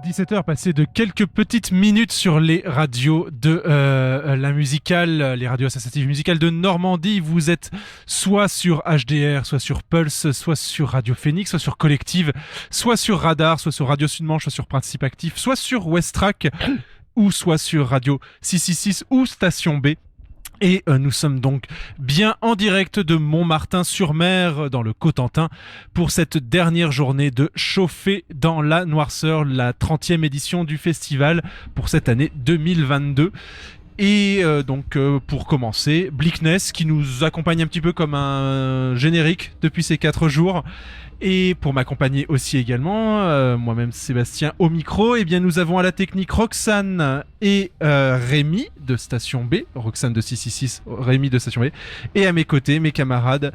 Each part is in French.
17h passé de quelques petites minutes sur les radios de la musicale, les radios associatives musicales de Normandie. Vous êtes soit sur HDR, soit sur Pulse, soit sur Radio Phoenix, soit sur Collective, soit sur Radar, soit sur Radio Sud-Manche, soit sur Principe Actif, soit sur Westrack, ou soit sur Radio 666 ou Station B. Et nous sommes donc bien en direct de Montmartin-sur-Mer, dans le Cotentin, pour cette dernière journée de Chauffer dans la Noirceur, la 30e édition du festival pour cette année 2022. Et donc pour commencer, Bleakness qui nous accompagne un petit peu comme un générique depuis ces 4 jours. Et pour m'accompagner aussi également, moi-même Sébastien au micro, eh bien nous avons à la technique Roxane et Rémi de Station B, Roxane de 666, Rémi de Station B, et à mes côtés mes camarades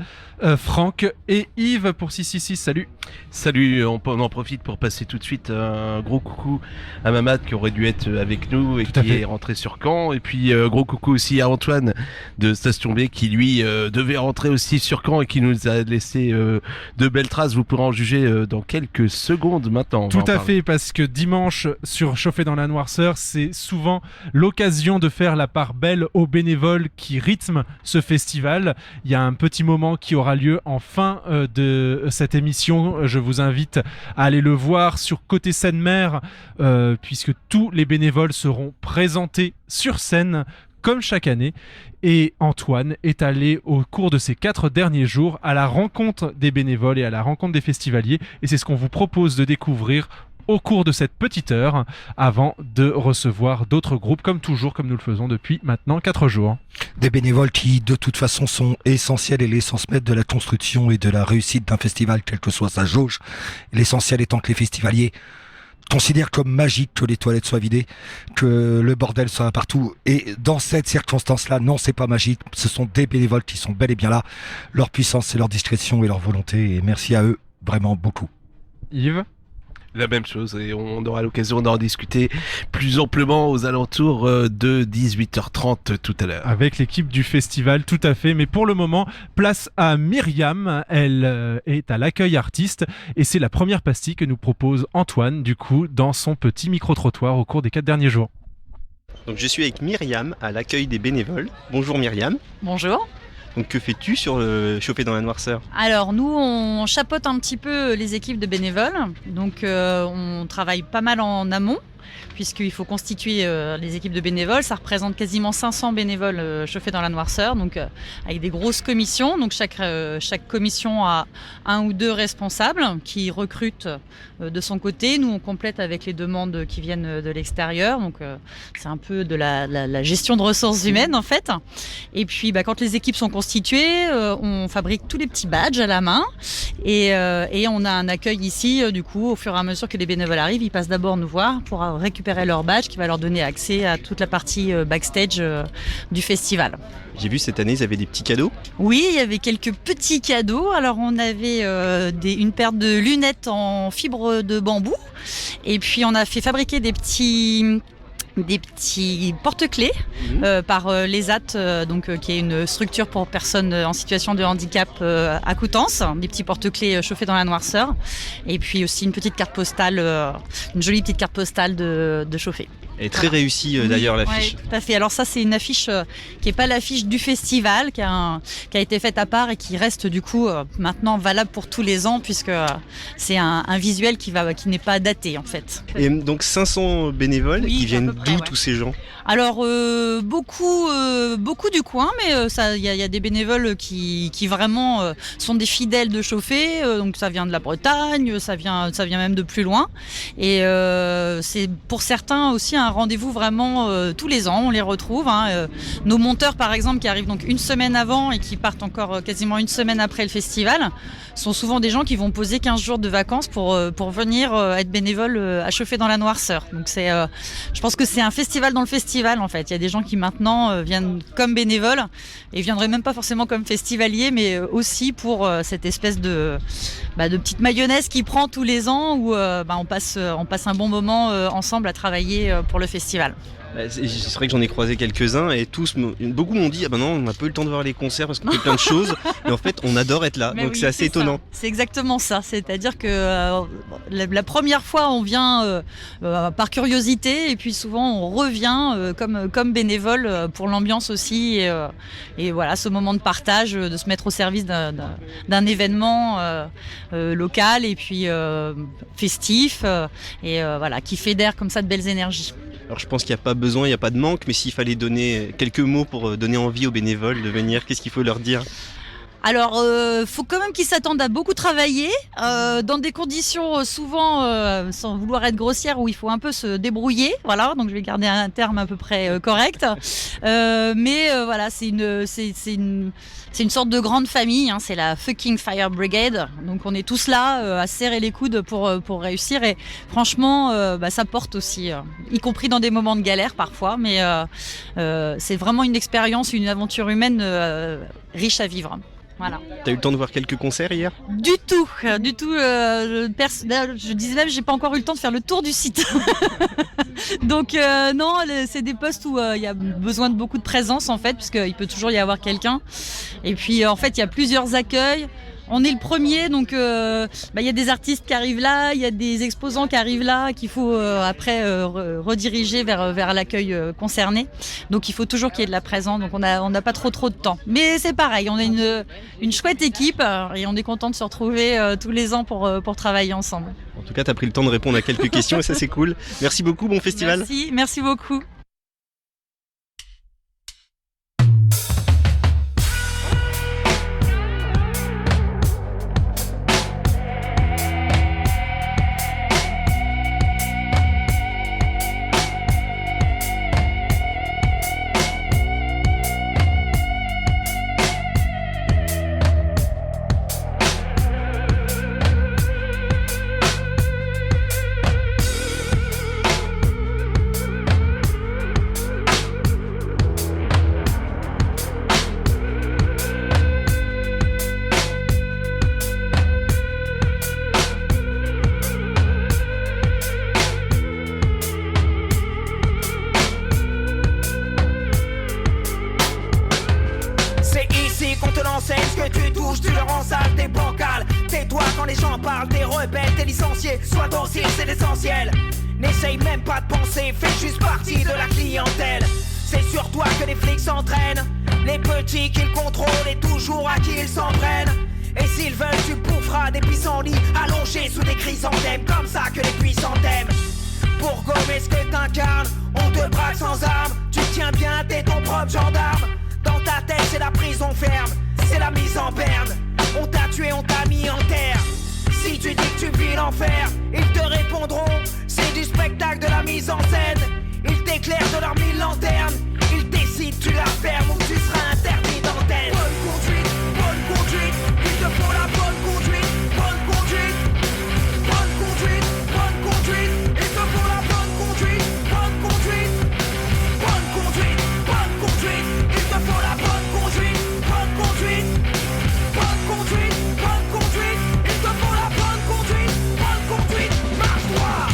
Franck et Yves pour 666. Salut. Salut, on en profite pour passer tout de suite un gros coucou à Mamad qui aurait dû être avec nous et qui est rentré sur Caen, et puis gros coucou aussi à Antoine de Station B qui lui devait rentrer aussi sur Caen et qui nous a laissé de belles traces. Vous pourrez en juger dans quelques secondes maintenant. Tout à fait, parce que dimanche sur Chauffer dans la Noirceur, c'est souvent l'occasion de faire la part belle aux bénévoles qui rythment ce festival. Il y a un petit moment qui aura lieu en fin de cette émission. Je vous invite à aller le voir sur Côté Seine-Mer, puisque tous les bénévoles seront présentés sur scène comme chaque année. Et Antoine est allé au cours de ces 4 derniers jours à la rencontre des bénévoles et à la rencontre des festivaliers, et c'est ce qu'on vous propose de découvrir au cours de cette petite heure avant de recevoir d'autres groupes, comme toujours, comme nous le faisons depuis maintenant 4 jours. Des bénévoles qui de toute façon sont essentiels et l'essence même de la construction et de la réussite d'un festival, quelle que soit sa jauge. L'essentiel étant que les festivaliers considère comme magique que les toilettes soient vidées, que le bordel soit partout. Et dans cette circonstance-là, non, c'est pas magique. Ce sont des bénévoles qui sont bel et bien là. Leur puissance, c'est leur discrétion et leur volonté. Et merci à eux, vraiment beaucoup. Yves ? La même chose, et on aura l'occasion d'en discuter plus amplement aux alentours de 18h30 tout à l'heure. Avec l'équipe du festival, tout à fait. Mais pour le moment, place à Myriam. Elle est à l'accueil artiste et c'est la première pastille que nous propose Antoine, du coup, dans son petit micro-trottoir au cours des 4 derniers jours. Donc je suis avec Myriam à l'accueil des bénévoles. Bonjour Myriam. Bonjour. Donc que fais-tu sur le Chauffer dans la Noirceur ? Alors nous on chapeaute un petit peu les équipes de bénévoles, donc on travaille pas mal en amont puisqu'il faut constituer les équipes de bénévoles. Ça représente quasiment 500 bénévoles chauffés dans la Noirceur, donc avec des grosses commissions. Donc chaque commission a 1 ou 2 responsables qui recrutent de son côté. Nous on complète avec les demandes qui viennent de l'extérieur, donc c'est un peu de la gestion de ressources humaines en fait. Et puis quand les équipes sont constituées, on fabrique tous les petits badges à la main et on a un accueil ici. Du coup, au fur et à mesure que les bénévoles arrivent, ils passent d'abord nous voir pour récupérer leur badge qui va leur donner accès à toute la partie backstage du festival. J'ai vu cette année, ils avaient des petits cadeaux. Oui, il y avait quelques petits cadeaux. Alors on avait une paire de lunettes en fibre de bambou et puis on a fait fabriquer des petits porte-clés par l'ESAT, qui est une structure pour personnes en situation de handicap à Coutances, des petits porte-clés chauffés dans la Noirceur, et puis aussi une petite carte postale, une jolie petite carte postale de chauffer. Elle est très réussie d'ailleurs l'affiche. Oui, tout à fait. Alors ça c'est une affiche qui n'est pas l'affiche du festival, qui a été faite à part et qui reste du coup maintenant valable pour tous les ans puisque c'est un visuel qui n'est pas daté en fait. Et donc 500 bénévoles qui viennent d'où tous ces gens ? Alors beaucoup du coin, mais il y a des bénévoles qui vraiment sont des fidèles de chauffer, donc ça vient de la Bretagne, ça vient même de plus loin, et c'est pour certains aussi un rendez-vous vraiment tous les ans, on les retrouve. Nos monteurs par exemple qui arrivent donc une semaine avant et qui partent encore quasiment une semaine après le festival, sont souvent des gens qui vont poser 15 jours de vacances pour venir être bénévoles à Chauffer dans la Noirceur. Donc je pense que c'est un festival dans le festival en fait. Il y a des gens qui maintenant viennent comme bénévoles et viendraient même pas forcément comme festivaliers, mais aussi pour cette espèce de petite mayonnaise qui prend tous les ans où on passe un bon moment ensemble à travailler pour le festival. C'est vrai que j'en ai croisé quelques-uns et beaucoup m'ont dit non, on n'a pas eu le temps de voir les concerts parce qu'on fait plein de choses. Et en fait, on adore être là, donc oui, c'est assez étonnant. C'est exactement ça. C'est-à-dire que la première fois, on vient par curiosité et puis souvent on revient comme bénévole pour l'ambiance aussi et voilà, ce moment de partage, de se mettre au service d'un événement local et puis festif et voilà, qui fédère comme ça de belles énergies. Alors je pense qu'il n'y a pas besoin, il n'y a pas de manque, mais s'il fallait donner quelques mots pour donner envie aux bénévoles de venir, qu'est-ce qu'il faut leur dire ? Alors, faut quand même qu'ils s'attendent à beaucoup travailler, dans des conditions souvent, sans vouloir être grossière, où il faut un peu se débrouiller. Voilà, donc je vais garder un terme à peu près correct. Mais voilà, c'est une sorte de grande famille. Hein, c'est la fucking Fire Brigade. Donc on est tous là à serrer les coudes pour réussir. Et franchement, ça porte aussi, y compris dans des moments de galère parfois. Mais c'est vraiment une expérience, une aventure humaine riche à vivre. Voilà. T'as eu le temps de voir quelques concerts hier ? Du tout. Je disais même, j'ai pas encore eu le temps de faire le tour du site. Donc non, c'est des postes où il y a besoin de beaucoup de présence en fait, puisqu'il peut toujours y avoir quelqu'un. Et puis en fait, il y a plusieurs accueils. On est le premier, donc y a des artistes qui arrivent là, il y a des exposants qui arrivent là, qu'il faut après rediriger vers l'accueil concerné. Donc il faut toujours qu'il y ait de la présence, donc on n'a pas trop de temps. Mais c'est pareil, on a une chouette équipe et on est content de se retrouver tous les ans pour travailler ensemble. En tout cas, tu as pris le temps de répondre à quelques questions et ça c'est cool. Merci beaucoup, bon festival. Merci beaucoup. Ce que tu touches, tu le rends sale, t'es bancal. Tais-toi quand les gens parlent, t'es rebelle, t'es licencié. Sois docile, c'est l'essentiel. N'essaye même pas de penser, fais juste partie de la clientèle. C'est sur toi que les flics s'entraînent. Les petits qu'ils contrôlent et toujours à qui ils s'en prennent. Et s'ils veulent, tu boufferas des pissenlits allongés sous des chrysanthèmes. Comme ça que les puissants t'aiment. Pour gommer ce que t'incarnes, on te braque sans armes. Tu tiens bien, t'es ton propre gendarme. Dans ta tête, c'est la prison ferme. C'est la mise en berne. On t'a tué, on t'a mis en terre. Si tu dis que tu vis l'enfer, ils te répondront c'est du spectacle, de la mise en scène. Ils t'éclairent de leurs 1000 lanternes. Ils décident, tu la fermes ou tu seras interdit d'antenne. Bonne conduite, il te faut la bonne conduite. Bonne conduite, bonne conduite, bonne conduite. Il te faut la bonne conduite, bonne conduite. Bonne conduite, bonne conduite. Il te faut la bonne conduite. Bonne conduite, bonne conduite, bonne conduite. Il te faut la bonne conduite, bonne conduite. Marche droit.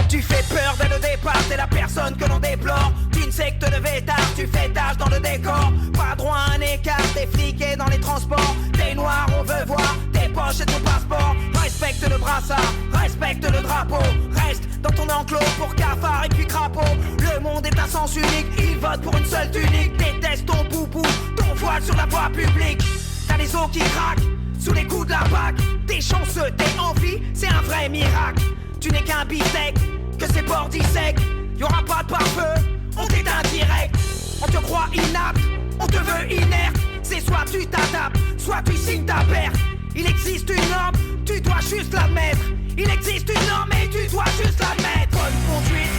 Tu fais peur dès le départ, t'es la personne que l'on déplore. D'une secte de vétard, tu fais tâche dans le décor. Pas droit à un écart, t'es fliqué dans les transports. T'es noir, on veut voir tes poches et ton passeport. Respecte le brassard, respecte le drapeau. Reste dans ton enclos pour cafard et puis crapaud. Le monde est un sens unique, il vote pour une seule tunique. Déteste ton boubou, ton voile sur la voie publique. T'as les os qui craquent sous les coups de la PAC. T'es chanceux, t'es en vie, c'est un vrai miracle. Tu n'es qu'un bistec, que c'est bordi sec. Y'aura pas de pare-feu, on t'éteint direct. On te croit inapte, on te veut inerte. C'est soit tu t'adaptes, soit tu signes ta perte. Il existe une norme, tu dois juste l'admettre. Il existe une norme et tu dois juste l'admettre. Bonne conduite,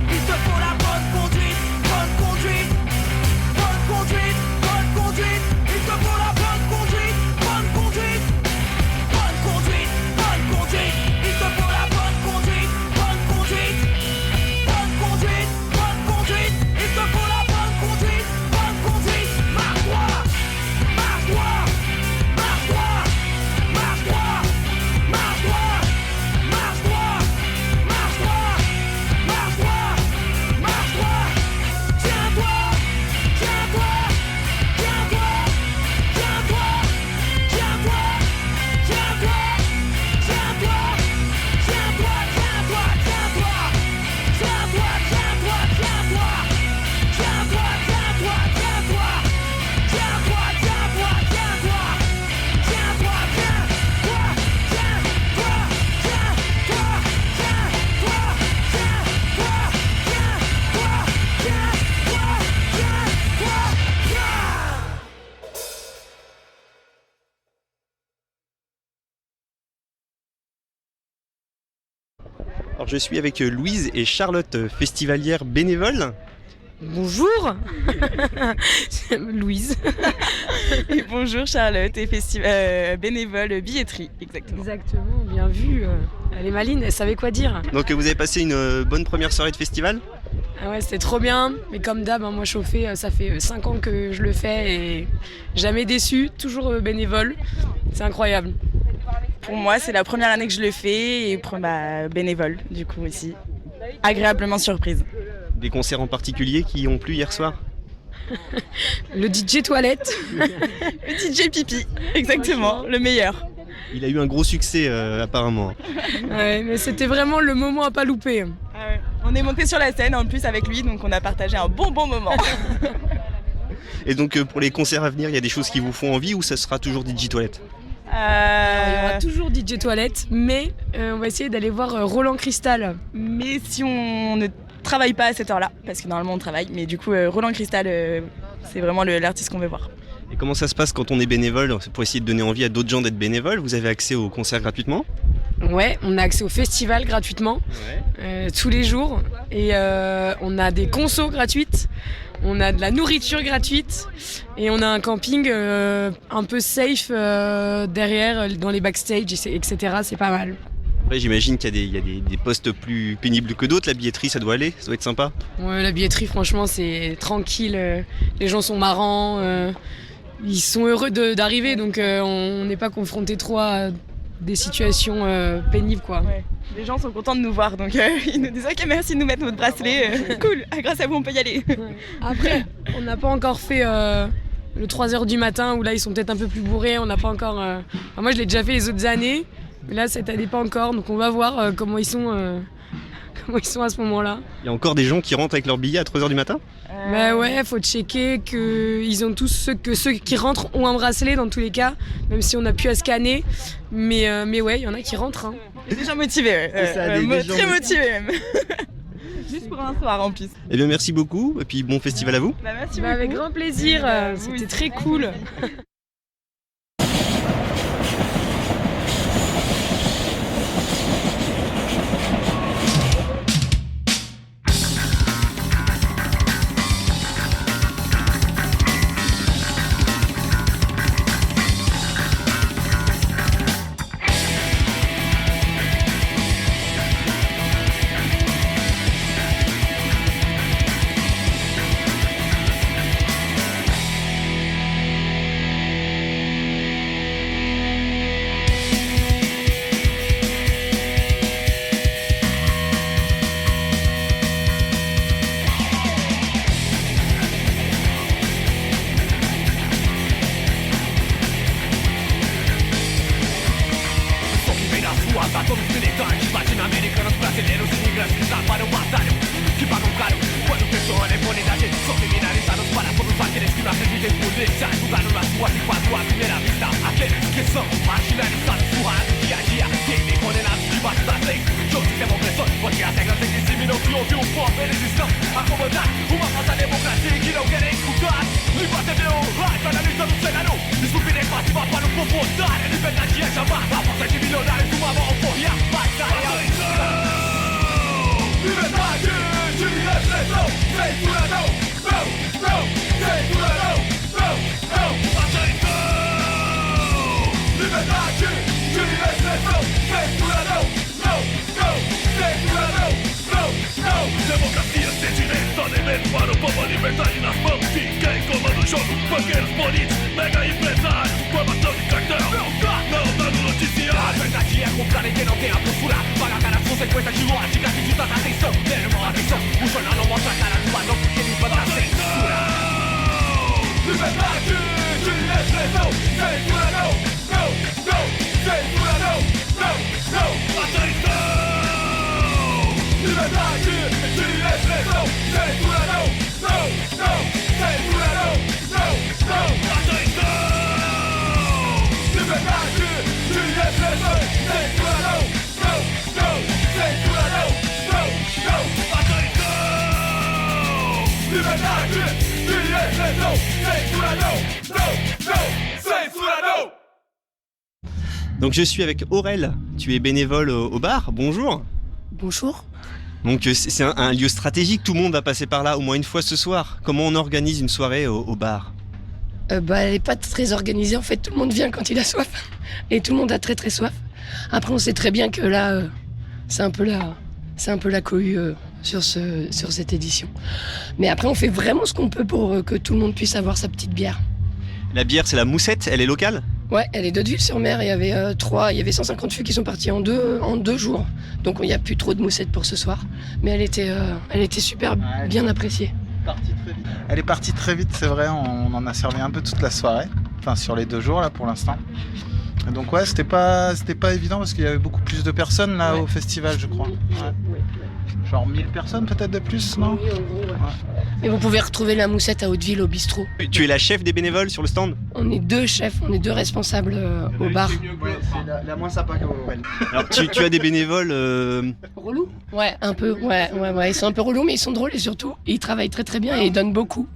il te faut la bonne conduite. Bonne conduite, bonne conduite, bonne conduite. Il te faut la bonne conduite, bonne conduite. Bonne conduite, bonne conduite. Il te faut la bonne conduite, bonne conduite. Bonne conduite, bonne conduite. Il te faut la bonne conduite, bonne conduite. Alors je suis avec Louise et Charlotte, festivalières bénévoles. Bonjour Louise. Et bonjour Charlotte, et bénévole billetterie, exactement. Exactement, bien vu. Elle est maline, elle savait quoi dire. Donc vous avez passé une bonne première soirée de festival? Ah ouais, c'était trop bien, mais comme d'hab, moi chauffer, ça fait 5 ans que je le fais et jamais déçu, toujours bénévole, c'est incroyable. Pour moi, c'est la première année que je le fais et bénévole du coup ici. Agréablement surprise. Des concerts en particulier qui ont plu hier soir? Le DJ toilette. Le DJ pipi, exactement, le meilleur. Il a eu un gros succès apparemment. Ouais, mais c'était vraiment le moment à pas louper. Ah ouais. On est monté sur la scène en plus avec lui, donc on a partagé un bon moment. Et donc pour les concerts à venir, il y a des choses qui vous font envie ou ça sera toujours DJ toilette? Il y aura toujours DJ toilette, mais on va essayer d'aller voir Roland Cristal. Mais si on ne travaille pas à cette heure-là, parce que normalement on travaille, mais du coup Roland Cristal, c'est vraiment l'artiste qu'on veut voir. Et comment ça se passe quand on est bénévole? Pour essayer de donner envie à d'autres gens d'être bénévoles, vous avez accès aux concerts gratuitement? Ouais, on a accès au festival gratuitement, tous les jours, et on a des consos gratuites, on a de la nourriture gratuite, et on a un camping un peu safe derrière, dans les backstage, etc. C'est pas mal. Après, j'imagine qu'il y a des postes plus pénibles que d'autres. La billetterie, ça doit aller, ça doit être sympa. Ouais, la billetterie, franchement, c'est tranquille, les gens sont marrants, ils sont heureux d'arriver, donc on n'est pas confronté trop à des situations pénibles, quoi. Ouais. Les gens sont contents de nous voir, donc ils nous disent ok, merci de nous mettre notre bracelet, cool, grâce à vous on peut y aller. Ouais. Après, on n'a pas encore fait le 3h du matin où là ils sont peut-être un peu plus bourrés, on n'a pas encore... Enfin, moi je l'ai déjà fait les autres années, mais là cette année pas encore, donc on va voir comment ils sont à ce moment-là. Il y a encore des gens qui rentrent avec leur billet à 3h du matin? Bah ouais, faut checker qu'ils ont tous ceux qui rentrent ont un bracelet dans tous les cas, même si on n'a plus à scanner. Mais ouais, il y en a qui rentrent. Hein. Des gens motivés, très motivés même. Juste pour un soir en plus. Eh bien merci beaucoup, et puis bon festival à vous. Bah, merci beaucoup. Avec grand plaisir, c'était très cool. Donc je suis avec Aurel, tu es bénévole au bar, bonjour. Bonjour. Donc c'est un lieu stratégique, tout le monde va passer par là au moins une fois ce soir. Comment on organise une soirée au bar ? Elle n'est pas très organisée, en fait, tout le monde vient quand il a soif. Et tout le monde a très très soif. Après, on sait très bien que là, c'est un peu la cohue sur cette édition. Mais après, on fait vraiment ce qu'on peut pour que tout le monde puisse avoir sa petite bière. La bière, c'est la Moussette, elle est locale ? Ouais, elle est d'Hauteville-sur-Mer. Il y avait 150 fûts qui sont partis en deux jours. Donc il n'y a plus trop de moussettes pour ce soir. Mais elle était super bien appréciée. Elle est partie très vite, c'est vrai. On en a servi un peu toute la soirée. Enfin, sur les 2 jours, là, pour l'instant. Et donc ouais, c'était pas évident parce qu'il y avait beaucoup plus de personnes là au festival, je crois. Ouais. Genre 1000 personnes peut-être de plus, non ? Oui, en gros, ouais. Mais vous pouvez retrouver la Moussette à Hauteville au bistrot. Tu es la chef des bénévoles sur le stand ? On est 2 chefs, on est 2 responsables au bar. Ouais, c'est la moins sympa qu'Aurel. Alors tu as des bénévoles relous ? Ouais, un peu, ouais. Ils sont un peu relous, mais ils sont drôles et surtout, ils travaillent très très bien et ils donnent beaucoup.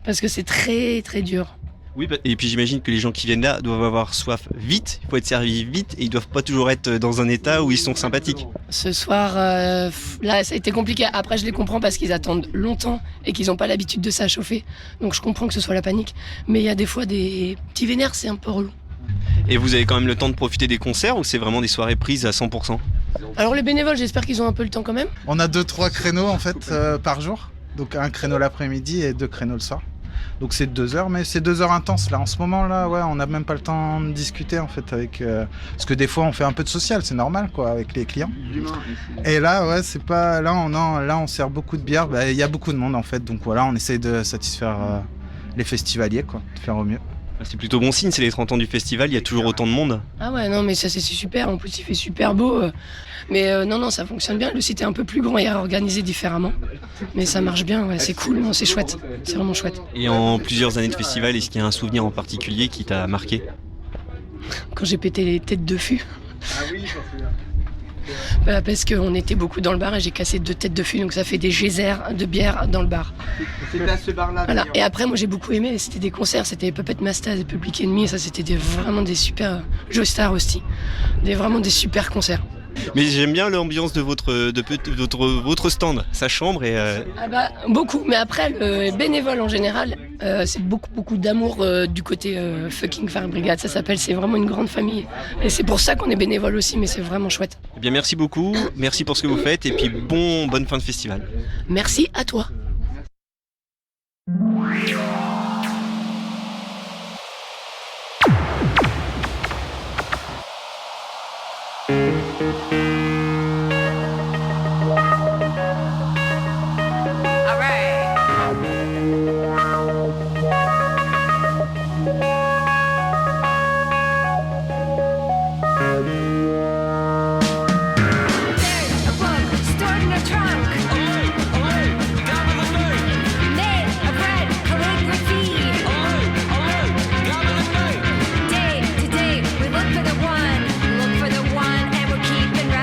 Parce que c'est très très dur. Oui, et puis j'imagine que les gens qui viennent là doivent avoir soif vite, il faut être servi vite et ils doivent pas toujours être dans un état où ils sont sympathiques. Ce soir, là, ça a été compliqué. Après, je les comprends parce qu'ils attendent longtemps et qu'ils n'ont pas l'habitude de s'achauffer. Donc je comprends que ce soit la panique. Mais il y a des fois des petits vénères, c'est un peu relou. Et vous avez quand même le temps de profiter des concerts ou c'est vraiment des soirées prises à 100%? Alors les bénévoles, j'espère qu'ils ont un peu le temps quand même. On a 2-3 créneaux en fait par jour. Donc un créneau l'après-midi et 2 créneaux le soir. Donc c'est 2 heures, mais c'est 2 heures intenses là. En ce moment là, ouais, on n'a même pas le temps de discuter en fait avec. Parce que des fois on fait un peu de social, c'est normal quoi, avec les clients. Et là, ouais, c'est pas. Là on sert beaucoup de bière. Il y a beaucoup de monde en fait, donc voilà, on essaye de satisfaire les festivaliers quoi, de faire au mieux. C'est plutôt bon signe, c'est les 30 ans du festival, il y a toujours autant de monde. Ah ouais, non mais ça c'est super, en plus il fait super beau. Mais non, ça fonctionne bien, le site est un peu plus grand et organisé différemment. Mais ça marche bien, ouais, c'est cool, non, c'est chouette, c'est vraiment chouette. Et en plusieurs années de festival, est-ce qu'il y a un souvenir en particulier qui t'a marqué? Quand j'ai pété les têtes de fût. Ah oui, j'en souviens. Parce qu'on était beaucoup dans le bar et j'ai cassé 2 têtes de fût, donc ça fait des geysers de bière dans le bar. C'était à ce bar-là. Voilà. Et après, moi j'ai beaucoup aimé, c'était des concerts, c'était Puppet Master et Public Enemy, ça c'était vraiment des super. Joystar aussi, vraiment des super concerts. Mais j'aime bien l'ambiance de votre stand, sa chambre et. Ah bah beaucoup, mais après le bénévole en général, c'est beaucoup d'amour du côté fucking Fire Brigade, ça s'appelle, c'est vraiment une grande famille. Et c'est pour ça qu'on est bénévole aussi, mais c'est vraiment chouette. Eh bien merci beaucoup, merci pour ce que vous faites et puis bonne fin de festival. Merci à toi. Day to day, we look for the one, and we're keeping right.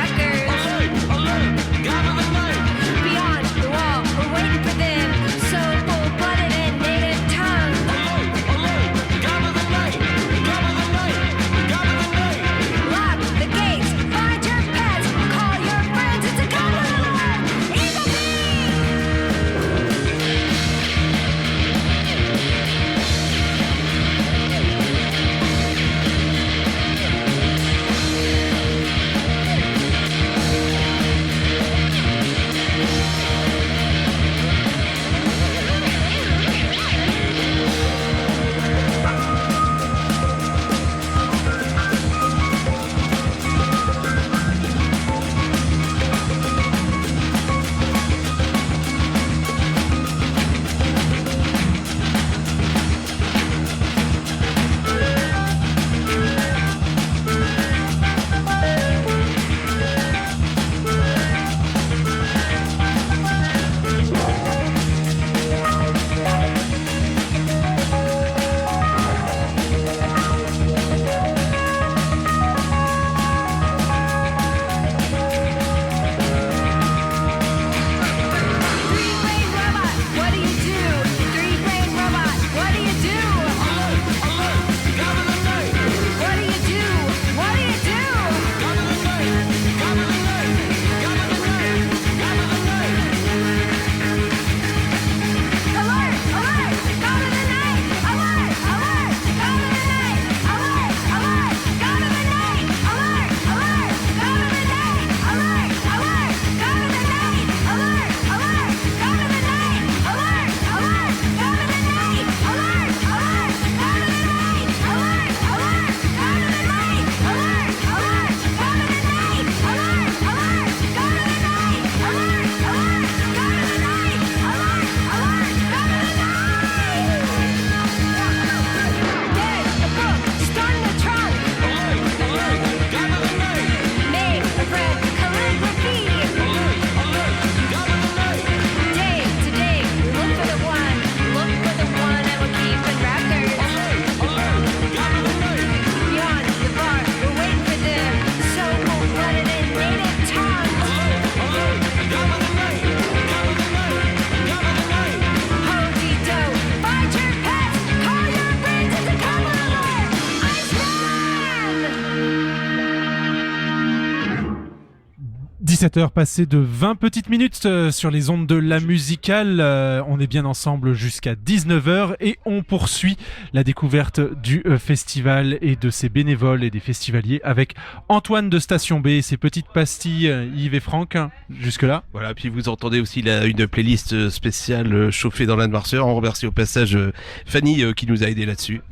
17h passées de 20 petites minutes sur les ondes de la musicale. On est bien ensemble jusqu'à 19h et on poursuit la découverte du festival et de ses bénévoles et des festivaliers avec Antoine de Station B et ses petites pastilles. Yves et Franck, jusque-là. Voilà, puis vous entendez aussi une playlist spéciale chauffée dans la noirceur. On remercie au passage Fanny qui nous a aidé là-dessus.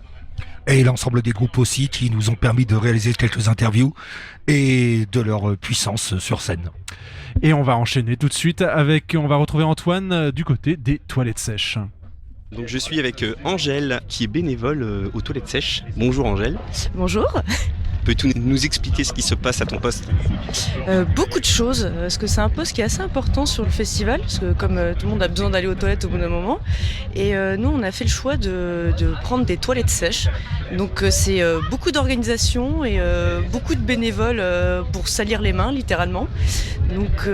Et l'ensemble des groupes aussi qui nous ont permis de réaliser quelques interviews et de leur puissance sur scène. Et on va enchaîner tout de suite on va retrouver Antoine du côté des toilettes sèches. Donc je suis avec Angèle qui est bénévole aux toilettes sèches. Bonjour Angèle. Bonjour. Peux-tu nous expliquer ce qui se passe à ton poste ? Beaucoup de choses, parce que c'est un poste qui est assez important sur le festival, parce que comme tout le monde a besoin d'aller aux toilettes au bout d'un moment, et nous on a fait le choix de prendre des toilettes sèches. Donc c'est beaucoup d'organisation et beaucoup de bénévoles pour salir les mains littéralement. Donc il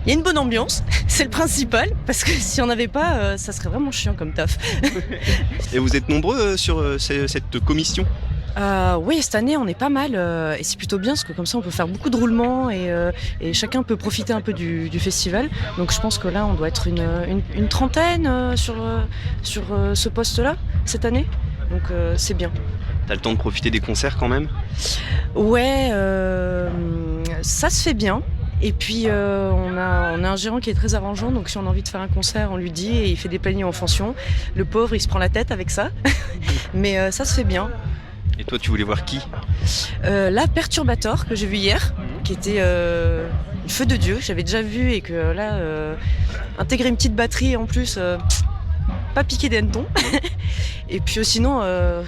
y a une bonne ambiance, c'est le principal, parce que si on n'avait pas, ça serait vraiment chiant comme taf. Et vous êtes nombreux sur cette commission ? Oui, cette année on est pas mal et c'est plutôt bien parce que comme ça on peut faire beaucoup de roulements et chacun peut profiter un peu du festival. Donc je pense que là on doit être une trentaine sur ce poste-là cette année. Donc c'est bien. T'as le temps de profiter des concerts quand même ? Ouais, ça se fait bien. Et puis on a un gérant qui est très arrangeant, donc si on a envie de faire un concert, on lui dit et il fait des plannings en fonction. Le pauvre il se prend la tête avec ça, mais ça se fait bien. Et toi, tu voulais voir qui ? La Perturbator que j'ai vu hier, qui était une feu de Dieu, j'avais déjà vu et que là, intégrer une petite batterie en plus, pas piquer des hannetons. Et puis sinon,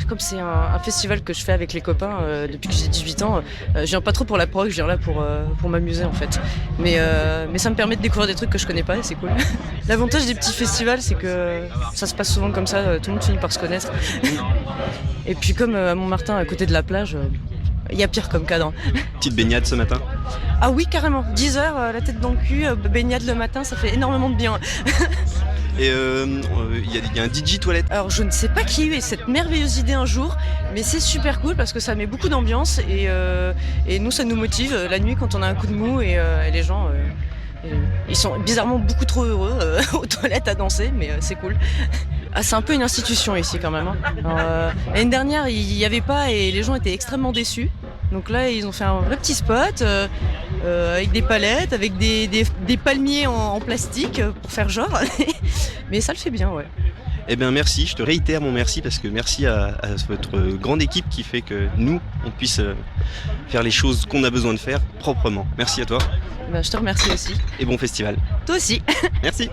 comme c'est un festival que je fais avec les copains depuis que j'ai 18 ans, je viens pas trop pour la prog, je viens là pour m'amuser en fait. Mais ça me permet de découvrir des trucs que je connais pas et c'est cool. L'avantage des petits festivals, c'est que ça se passe souvent comme ça, tout le monde finit par se connaître. Et puis comme à Montmartin, à côté de la plage, il y a pire comme cadre. Petite baignade ce matin ? Ah oui, carrément. 10h, la tête dans le cul, baignade le matin, ça fait énormément de bien. Et il y a un DJ toilette. Alors je ne sais pas qui a eu cette merveilleuse idée un jour, mais c'est super cool parce que ça met beaucoup d'ambiance et nous ça nous motive la nuit quand on a un coup de mou et les gens ils sont bizarrement beaucoup trop heureux aux toilettes à danser, mais c'est cool. Ah, c'est un peu une institution ici quand même. L'année dernière il n'y avait pas et les gens étaient extrêmement déçus. Donc là ils ont fait un vrai petit spot avec des palettes, avec des palmiers en plastique pour faire genre. Mais ça le fait bien, ouais. Eh bien merci, je te réitère mon merci parce que merci à votre grande équipe qui fait que nous, on puisse faire les choses qu'on a besoin de faire proprement. Merci à toi. Ben, je te remercie aussi. Et bon festival. Toi aussi. Merci.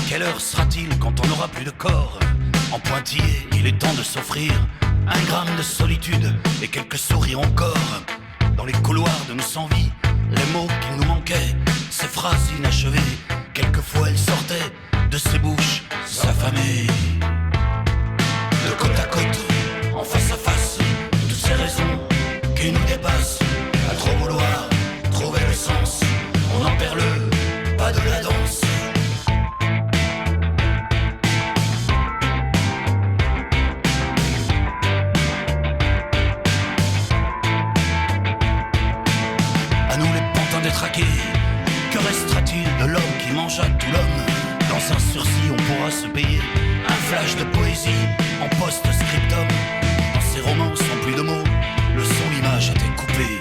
Quelle heure sera-t-il quand on n'aura plus de corps ? En pointillé, il est temps de s'offrir 1 gramme de solitude et quelques sourires encore. Dans les couloirs de nos sans-vie, les mots qui nous manquaient, ces phrases inachevées, quelquefois elles sortaient de ses bouches affamées. De côte à côte, en face à face, toutes ces raisons qui nous dépassent. À trop vouloir trouver le sens, on en perd le pas de la danse. Que restera-t-il de l'homme qui mangea tout l'homme ? Dans un sursis on pourra se payer un flash de poésie en post-scriptum. Dans ces romans sans plus de mots, le son, l'image était coupée.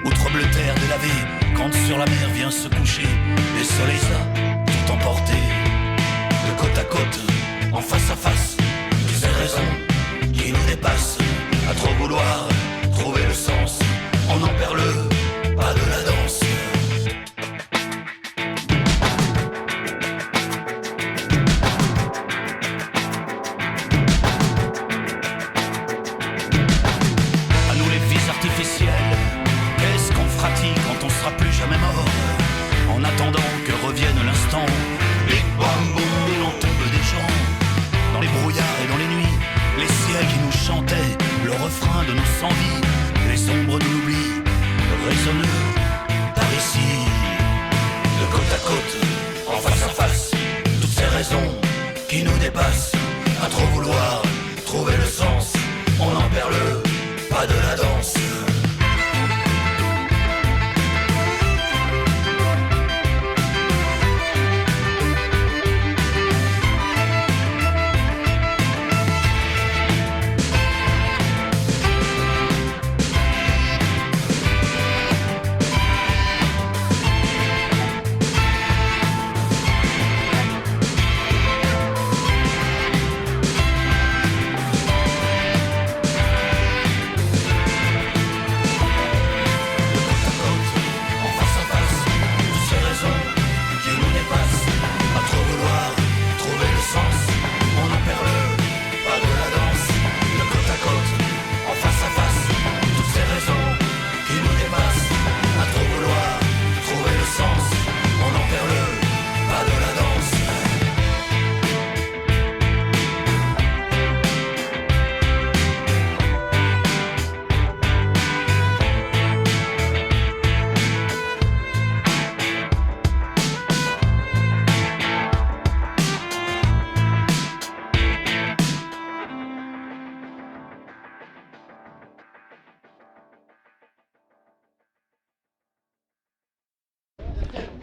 Outre bleu terre délavé, quand sur la mer vient se coucher, les soleils a tout emporté. De côte à côte, en face à face, toutes ces raisons qui nous dépassent. À trop vouloir trouver le sens, on en perd le pas de la danse. Qu'est-ce qu'on fera-t-il quand on sera plus jamais mort ? En attendant que revienne sans vie, les ombres de l'oubli résonnent par ici. De côte à côte, en face à face, toutes ces raisons qui nous dépassent. À trop vouloir trouver le sens, on en perd le pas de la danse.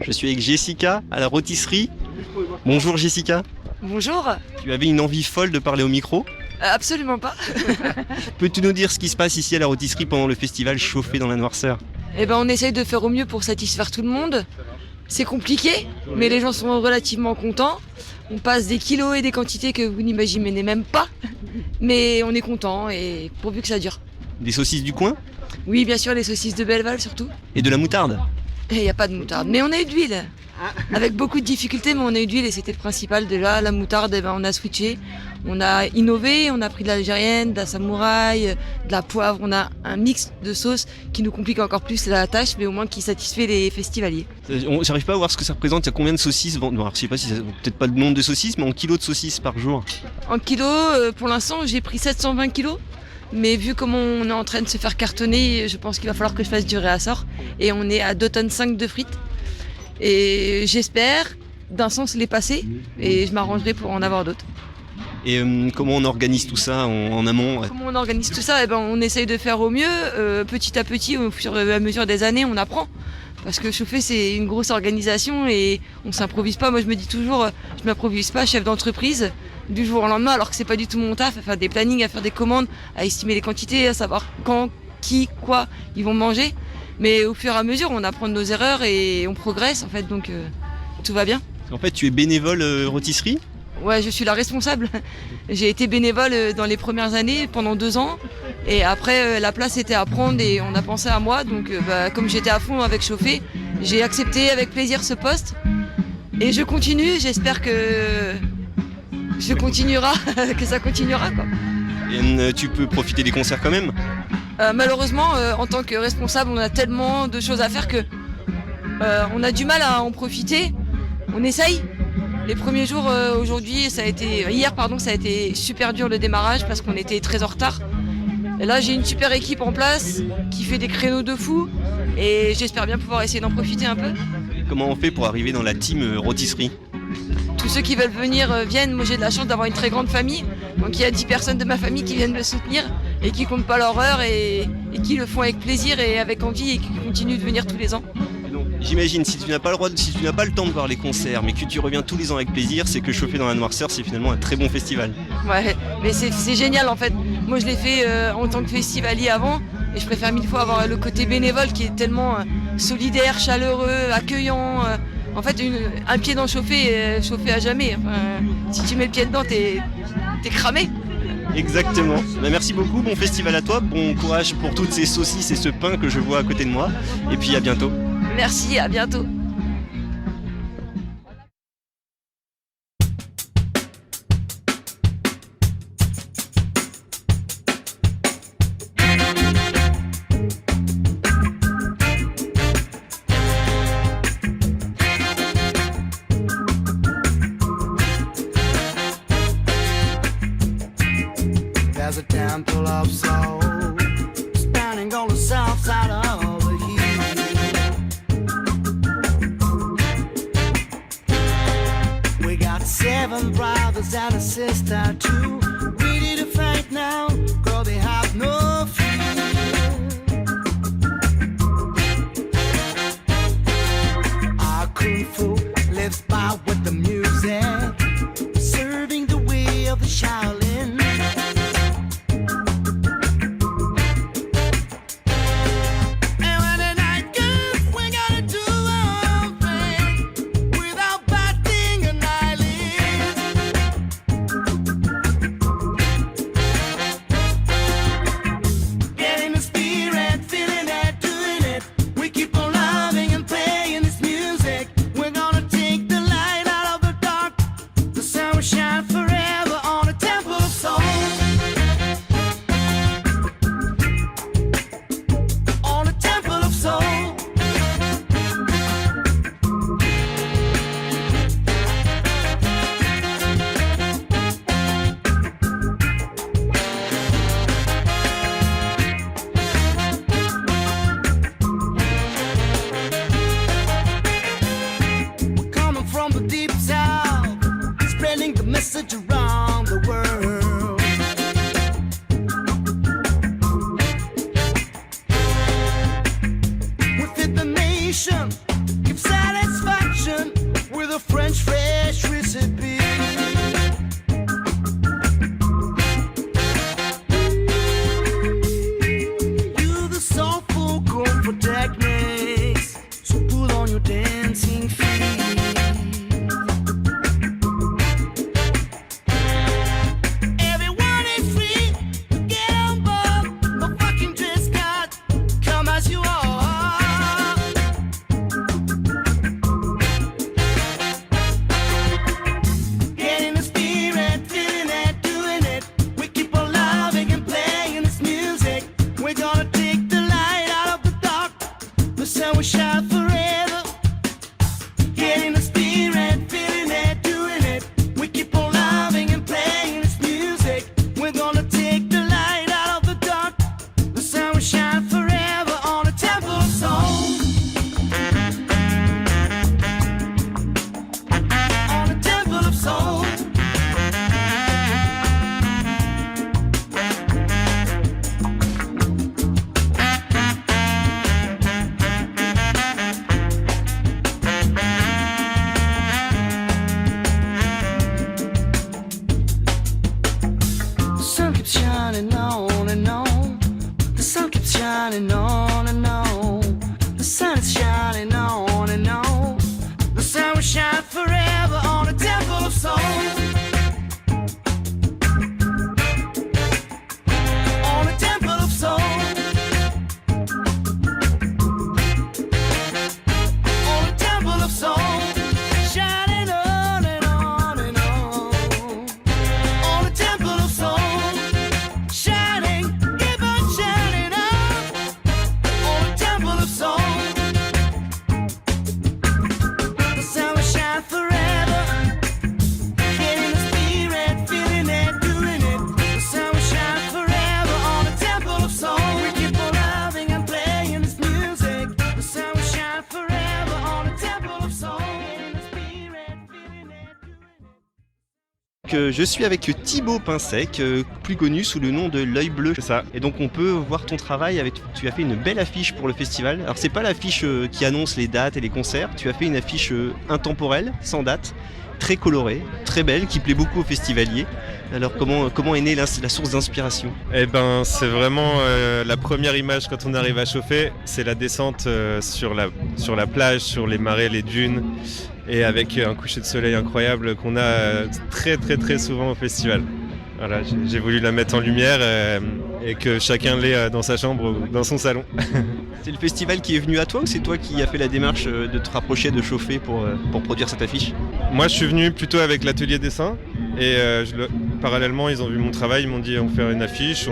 Je suis avec Jessica à la rôtisserie. Bonjour Jessica. Bonjour. Tu avais une envie folle de parler au micro. Absolument pas. Peux-tu nous dire ce qui se passe ici à la rôtisserie pendant le festival Chauffé dans la noirceur? Eh ben, on essaye de faire au mieux pour satisfaire tout le monde. C'est compliqué, mais les gens sont relativement contents. On passe des kilos et des quantités que vous n'imaginez même pas. Mais on est content et pourvu que ça dure. Des saucisses du coin? Oui, bien sûr, les saucisses de Belleval surtout. Et de la moutarde? Et il n'y a pas de moutarde. Mais on a eu de l'huile. Avec beaucoup de difficultés, mais on a eu de l'huile et c'était le principal. Déjà, la moutarde, eh ben, on a switché. On a innové, on a pris de l'algérienne, de la samouraï, de la poivre. On a un mix de sauces qui nous complique encore plus la tâche, mais au moins qui satisfait les festivaliers. J'arrive pas à voir ce que ça représente. Il y a combien de saucisses? Bon, alors, je sais pas si peut-être pas le nombre de saucisses, mais en kilos de saucisses par jour. En kilos, pour l'instant, j'ai pris 720 kilos. Mais vu comment on est en train de se faire cartonner, je pense qu'il va falloir que je fasse du réassort. Et on est à 2,5 tonnes de frites. Et j'espère d'un sens les passer et je m'arrangerai pour en avoir d'autres. Et comment on organise tout ça en amont? Comment on organise tout ça? Eh ben, on essaye de faire au mieux. Petit à petit, au fur et à mesure des années, on apprend. Parce que chauffer, c'est une grosse organisation et on s'improvise pas. Moi, je me dis toujours, je m'improvise pas chef d'entreprise du jour au lendemain, alors que c'est pas du tout mon taf, à faire des plannings, à faire des commandes, à estimer les quantités, à savoir quand, qui, quoi ils vont manger. Mais au fur et à mesure, on apprend de nos erreurs et on progresse en fait, donc tout va bien. En fait, tu es bénévole rôtisserie? Ouais, je suis la responsable. J'ai été bénévole dans les premières années, pendant 2 ans. Et après, la place était à prendre et on a pensé à moi. Donc, comme j'étais à fond avec Chauffé, j'ai accepté avec plaisir ce poste. Et je continue, j'espère que ça continuera, quoi. Et tu peux profiter des concerts quand même? Malheureusement, en tant que responsable, on a tellement de choses à faire que on a du mal à en profiter. On essaye. Les premiers jours hier, ça a été super dur le démarrage parce qu'on était très en retard. Et là, j'ai une super équipe en place qui fait des créneaux de fou et j'espère bien pouvoir essayer d'en profiter un peu. Comment on fait pour arriver dans la team rôtisserie? Tous ceux qui veulent venir viennent. Moi, j'ai de la chance d'avoir une très grande famille. Donc, il y a 10 personnes de ma famille qui viennent me soutenir et qui comptent pas leur heure et qui le font avec plaisir et avec envie et qui continuent de venir tous les ans. J'imagine, si tu n'as pas le temps de voir les concerts, mais que tu reviens tous les ans avec plaisir, c'est que Chauffé dans la noirceur, c'est finalement un très bon festival. Ouais, mais c'est génial en fait. Moi, je l'ai fait en tant que festivalier avant et je préfère 1000 fois avoir le côté bénévole qui est tellement solidaire, chaleureux, accueillant. En fait, un pied dans Chauffé, Chauffé à jamais. Enfin, si tu mets le pied dedans, t'es cramé. Exactement. Merci beaucoup, bon festival à toi, bon courage pour toutes ces saucisses et ce pain que je vois à côté de moi. Et puis à bientôt. Merci, à bientôt. There's a temple of soul brothers and a sister too. Ready to fight now, girl, they have no fear. Our kung fu lives by with the music, serving the way of the Shaolin. Je suis avec Thibaut Pinsec, plus connu sous le nom de l'œil bleu. C'est ça. Et donc on peut voir ton travail avec. Tu as fait une belle affiche pour le festival. Alors c'est pas l'affiche qui annonce les dates et les concerts. Tu as fait une affiche intemporelle, sans date, très colorée, très belle, qui plaît beaucoup aux festivaliers. Alors comment est née la source d'inspiration ? Eh ben c'est vraiment la première image quand on arrive à chauffer, c'est la descente sur la plage, sur les marais, les dunes. Et avec un coucher de soleil incroyable qu'on a très très très souvent au festival. Voilà, j'ai voulu la mettre en lumière et que chacun l'ait dans sa chambre ou dans son salon. C'est le festival qui est venu à toi ou c'est toi qui as fait la démarche de te rapprocher de chauffer pour produire cette affiche ? Moi je suis venu plutôt avec l'atelier dessin et parallèlement ils ont vu mon travail, ils m'ont dit on fait une affiche,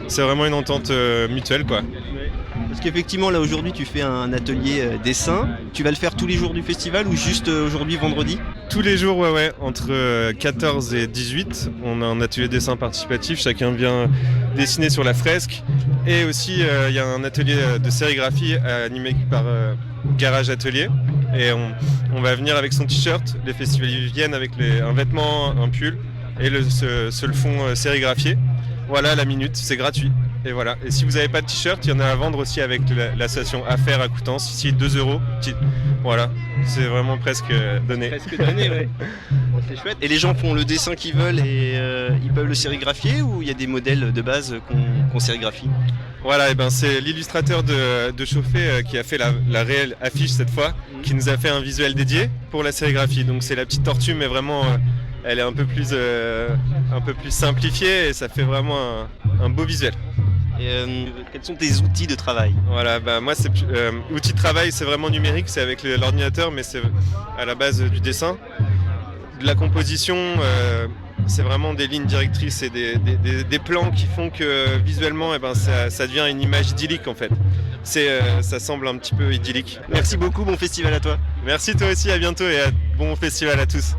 c'est vraiment une entente mutuelle quoi. Parce qu'effectivement là aujourd'hui tu fais un atelier dessin, tu vas le faire tous les jours du festival ou juste aujourd'hui vendredi ? Tous les jours ouais, entre 14 et 18 on a un atelier dessin participatif, chacun vient dessiner sur la fresque et aussi il y a un atelier de sérigraphie animé par Garage Atelier Et on va venir avec son t-shirt, les festivaliers viennent avec un vêtement, un pull et se le font sérigraphier. Voilà la minute, c'est gratuit. Et voilà. Et si vous n'avez pas de t-shirt, il y en a à vendre aussi avec l'association Affaires à Coutances. Ici, 2 €. Voilà, c'est vraiment presque donné. Presque donné, ouais. C'est chouette. Et les gens font le dessin qu'ils veulent et ils peuvent le sérigraphier ou il y a des modèles de base qu'on sérigraphie? Voilà, et ben c'est l'illustrateur de Chauffé qui a fait la réelle affiche cette fois, qui nous a fait un visuel dédié pour la sérigraphie. Donc c'est la petite tortue, mais vraiment elle est un peu plus simplifiée et ça fait vraiment un beau visuel. Et quels sont tes outils de travail? Voilà, moi outil de travail, c'est vraiment numérique, c'est avec l'ordinateur, mais c'est à la base du dessin. De la composition, c'est vraiment des lignes directrices et des plans qui font que visuellement, ça devient une image idyllique en fait. Ça semble un petit peu idyllique. Merci beaucoup, bon festival à toi. Merci toi aussi, à bientôt et bon festival à tous.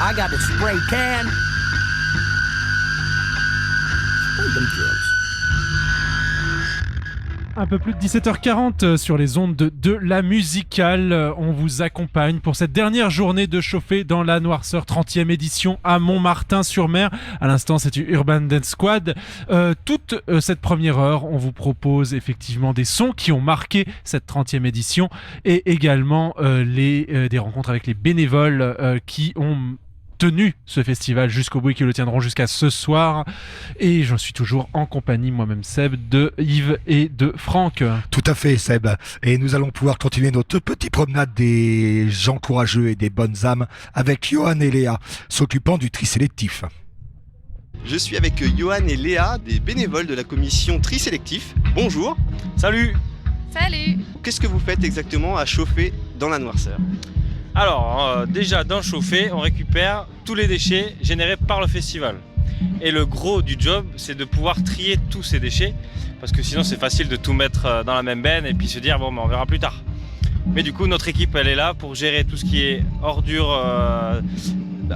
I got a spray can. Spray them drums. Un peu plus de 17h40 sur les ondes de la musicale. On vous accompagne pour cette dernière journée de chauffer dans la noirceur, 30e édition à Montmartin-sur-Mer. À l'instant, c'est Urban Dance Squad. Toute cette première heure, on vous propose effectivement des sons qui ont marqué cette 30e édition et également des rencontres avec les bénévoles qui ont tenu ce festival jusqu'au bout et qui le tiendront jusqu'à ce soir. Et j'en suis toujours en compagnie, moi-même Seb, de Yves et de Franck. Tout à fait, Seb. Et nous allons pouvoir continuer notre petite promenade des gens courageux et des bonnes âmes avec Johan et Léa, s'occupant du tri sélectif. Je suis avec Johan et Léa, des bénévoles de la commission tri sélectif. Bonjour. Salut. Salut. Qu'est-ce que vous faites exactement à chauffer dans la noirceur ? Alors, déjà dans Chauffer, on récupère tous les déchets générés par le festival. Et le gros du job, c'est de pouvoir trier tous ces déchets, parce que sinon c'est facile de tout mettre dans la même benne et puis se dire bon, on verra plus tard. Mais du coup, notre équipe, elle est là pour gérer tout ce qui est ordures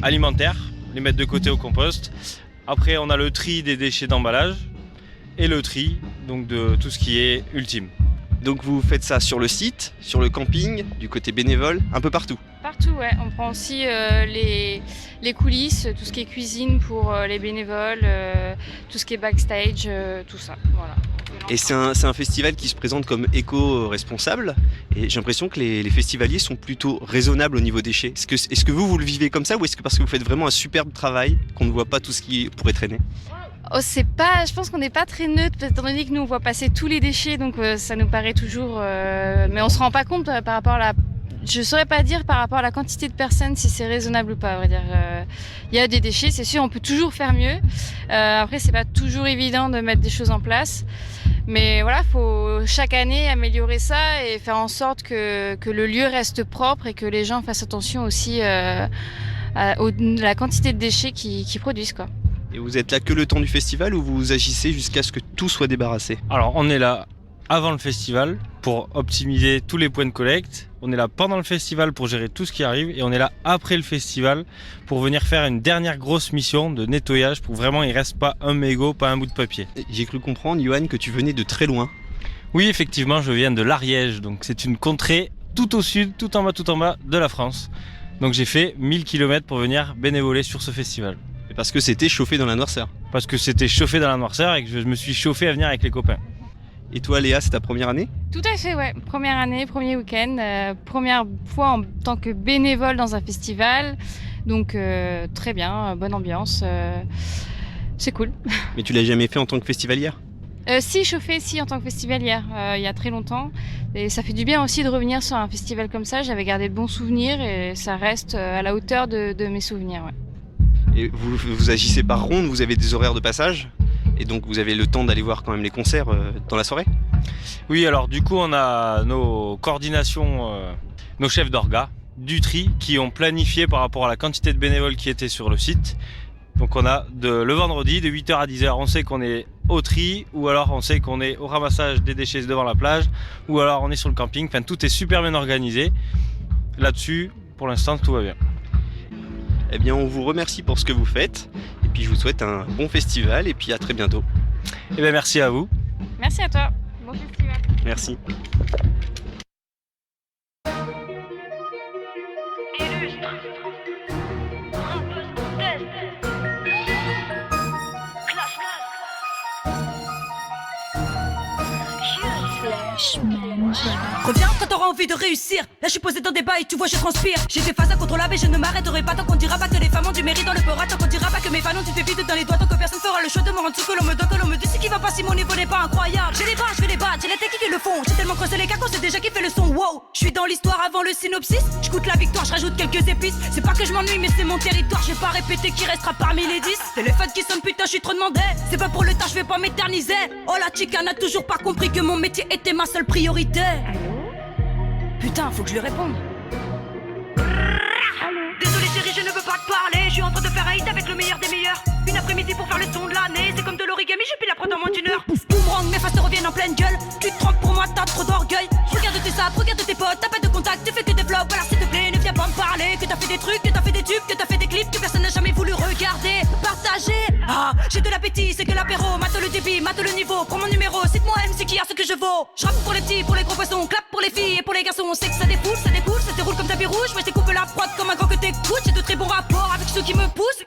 alimentaires, les mettre de côté au compost. Après, on a le tri des déchets d'emballage et le tri donc de tout ce qui est ultime. Donc vous faites ça sur le site, sur le camping, du côté bénévole, un peu partout. Partout, ouais. On prend aussi les coulisses, tout ce qui est cuisine pour les bénévoles, tout ce qui est backstage, tout ça. Voilà. Et c'est un festival qui se présente comme éco-responsable. Et j'ai l'impression que les festivaliers sont plutôt raisonnables au niveau déchets. Est-ce que vous le vivez comme ça ou est-ce que parce que vous faites vraiment un superbe travail qu'on ne voit pas tout ce qui pourrait traîner ? Oh, je pense qu'on n'est pas très neutre, étant donné que nous on voit passer tous les déchets, donc ça nous paraît toujours. Mais on se rend pas compte par rapport à je saurais pas dire par rapport à la quantité de personnes si c'est raisonnable ou pas. À vrai dire, il y a des déchets, c'est sûr, on peut toujours faire mieux. Après, c'est pas toujours évident de mettre des choses en place, mais voilà, faut chaque année améliorer ça et faire en sorte que le lieu reste propre et que les gens fassent attention aussi à la quantité de déchets qu'ils produisent, quoi. Et vous êtes là que le temps du festival ou vous agissez jusqu'à ce que tout soit débarrassé ? Alors on est là avant le festival pour optimiser tous les points de collecte. On est là pendant le festival pour gérer tout ce qui arrive et on est là après le festival pour venir faire une dernière grosse mission de nettoyage pour vraiment il reste pas un mégot, pas un bout de papier. J'ai cru comprendre, Johan, que tu venais de très loin. Oui, effectivement, je viens de l'Ariège, donc c'est une contrée tout au sud, tout en bas de la France. Donc j'ai fait 1000 km pour venir bénévoler sur ce festival. Parce que c'était chauffé dans la noirceur. Parce que c'était chauffé dans la noirceur et que je me suis chauffé à venir avec les copains. Et toi Léa, c'est ta première année ? Tout à fait, ouais. Première année, premier week-end, première fois en tant que bénévole dans un festival. Donc très bien, bonne ambiance, c'est cool. Mais tu l'as jamais fait en tant que festivalière ? Si, chauffé, en tant que festivalière, il y a très longtemps. Et ça fait du bien aussi de revenir sur un festival comme ça. J'avais gardé de bons souvenirs et ça reste à la hauteur de mes souvenirs, ouais. Et vous agissez par ronde, vous avez des horaires de passage et donc vous avez le temps d'aller voir quand même les concerts dans la soirée ? Oui, alors du coup on a nos coordinations, nos chefs d'orga du tri qui ont planifié par rapport à la quantité de bénévoles qui étaient sur le site. Donc on a le vendredi de 8h à 10h, on sait qu'on est au tri ou alors on sait qu'on est au ramassage des déchets devant la plage ou alors on est sur le camping. Enfin tout est super bien organisé. Là-dessus, pour l'instant tout va bien. Eh bien, on vous remercie pour ce que vous faites. Et puis, je vous souhaite un bon festival. Et puis, à très bientôt. Eh bien, merci à vous. Merci à toi. Bon festival. Merci. Reviens quand t'auras envie de réussir. Là je suis posé dans des bails, tu vois je transpire. J'ai des phases incontrôlables et je ne m'arrêterai pas tant qu'on dira pas que les femmes ont du mérite dans le peur. Tant qu'on dira pas que mes fans ont du fait vide dans les doigts. Tant que personne fera le choix de me rendre ce que l'on me doit. Que l'on me dit ce qui va pas si mon niveau n'est pas incroyable. J'ai les bras, je vais les battre, j'ai les techniques qui le font. J'ai tellement creusé les gars qu'on sait déjà qui fait le son. Wow, je suis dans l'histoire avant le synopsis. Je goûte la victoire, je rajoute quelques épices. C'est pas que je m'ennuie mais c'est mon territoire. J'ai pas répété qui restera parmi les 10. Téléphone qui sonne, putain je suis trop demandé. C'est pas pour le temps, je vais pas m'éterniser. Oh la chica n'a toujours pas compris que mon métier était ma seule priorité. Putain, faut que je lui réponde. Désolé chérie, je ne veux pas te parler. Je suis en train de faire un hit avec le meilleur des meilleurs. Une après-midi pour faire le son de l'année. C'est comme de l'origami, je pile la prod en moins d'une heure. Boomerang, mes faces te reviennent en pleine gueule. Tu te trompes pour moi, t'as trop d'orgueil. Regarde tes sapes, regarde tes potes. T'as pas de contact, tu fais que des vlogs. Alors s'il te plaît, ne viens pas me parler. Que t'as fait des trucs, que t'as fait des tubes, que t'as fait des clips que personne n'a jamais voulu regarder. Partager. Ah, j'ai de l'appétit, c'est que l'apéro. Mate le débit, mate le niveau. Prends mon numéro, cite-moi MC qui a ce que je vaux. Je rappe pour les petits, pour les gros poissons. Clap pour les filles et pour les garçons. On sait que ça défoule, ça déroule comme tapis rouge. Moi je découpe la prod comme un gant que t'écoutes. J'ai de très bons rapports avec ceux qui me poussent.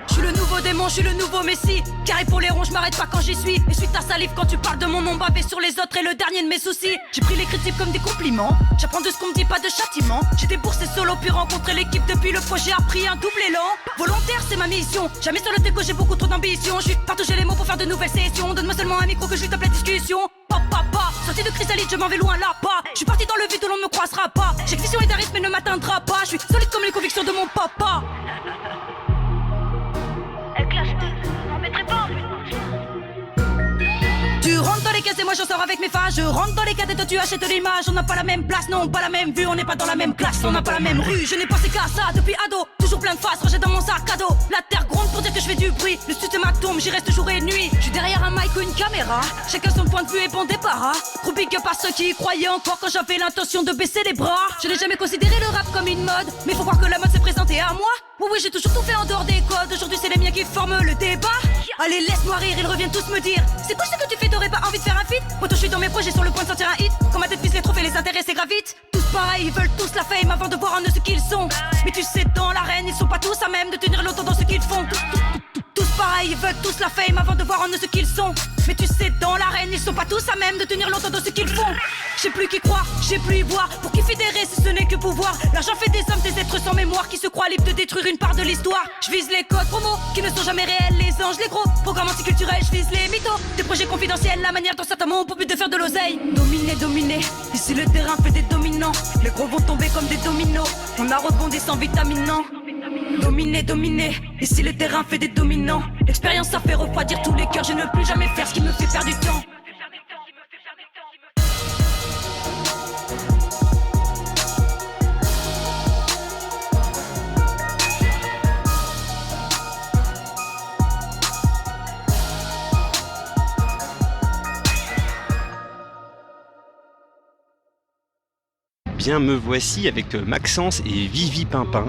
Je suis le nouveau démon, je suis le nouveau messie. Carré pour les ronds, je m'arrête pas quand j'y suis. Essuie ta salive quand tu parles de mon nom. Bavé sur les autres et le dernier de mes soucis. J'ai pris les critiques comme des compliments. J'apprends de ce qu'on me dit, pas de châtiment. J'ai déboursé solo puis rencontré l'équipe. Depuis le projet a pris un double élan. Volontaire c'est ma mission. Jamais sur le déco j'ai beaucoup trop d'ambition. Je suis partout j'ai les mots pour faire de nouvelles sessions. Donne-moi seulement un micro que je lui tape la discussion. Papa, sorti de chrysalide, je m'en vais loin là-bas. Je suis parti dans le vide où l'on ne me croisera pas. J'ai que vision et d'arisme mais ne m'atteindra pas. Je suis solide comme les convictions de mon papa. Tu rentres dans les caisses et moi j'en sors avec mes phases. Je rentre dans les caisses et toi tu achètes l'image. On n'a pas la même place, non pas la même vue. On n'est pas dans la même classe, on n'a pas la même rue. Je n'ai pensé qu'à ça depuis ado. Toujours plein de faces rangées dans mon sac à dos. La terre gronde pour dire que je fais du bruit. Le studio tombe, j'y reste jour et nuit. Je suis derrière un mic ou une caméra. Chacun son point de vue et bon départ. Gros big up à ceux qui y croyaient encore quand j'avais l'intention de baisser les bras. Je n'ai jamais considéré le rap comme une mode. Mais faut croire que la mode s'est présentée à moi. Oui, j'ai toujours tout fait en dehors des codes. Aujourd'hui, c'est les miens qui forment le débat. Allez, laisse-moi rire, ils reviennent tous me dire. C'est quoi ce que tu fais, t'aurais pas envie de faire un feat? Moi, je suis dans mes projets sur le point de sortir un hit. Quand ma tête vise les trophées, les intérêts, c'est gravite. Tous pareils, ils veulent tous la fame avant de voir en eux ce qu'ils sont. Mais tu sais, dans l'arène, ils sont pas tous à même de tenir longtemps dans ce qu'ils font. Tous pareils, ils veulent tous la fame avant de voir en eux ce qu'ils sont. Mais tu sais, dans l'arène, ils sont pas tous à même de tenir longtemps dans ce qu'ils font. Je sais plus qui croire, je sais plus y voir. Pour qui fédérer si ce n'est que pouvoir. L'argent fait des hommes, des êtres sans mémoire qui se croient libres de détruire une part de l'histoire. Je vise les codes promo qui ne sont jamais réels, les anges, les gros. Programme anticulturel, je vise les mythos. Des projets confidentiels, la manière dont certains m'ont pour but de faire de l'oseille. Dominer, ici le terrain fait des dominants. Les gros vont tomber comme des dominos. On a rebondi sans vitamine, non. Dominer, ici le terrain fait des dominants. L'expérience ça fait refroidir tous les cœurs. Je ne veux plus jamais faire ce qui me fait perdre du temps. Bien, me voici avec Maxence et Vivi Pimpin.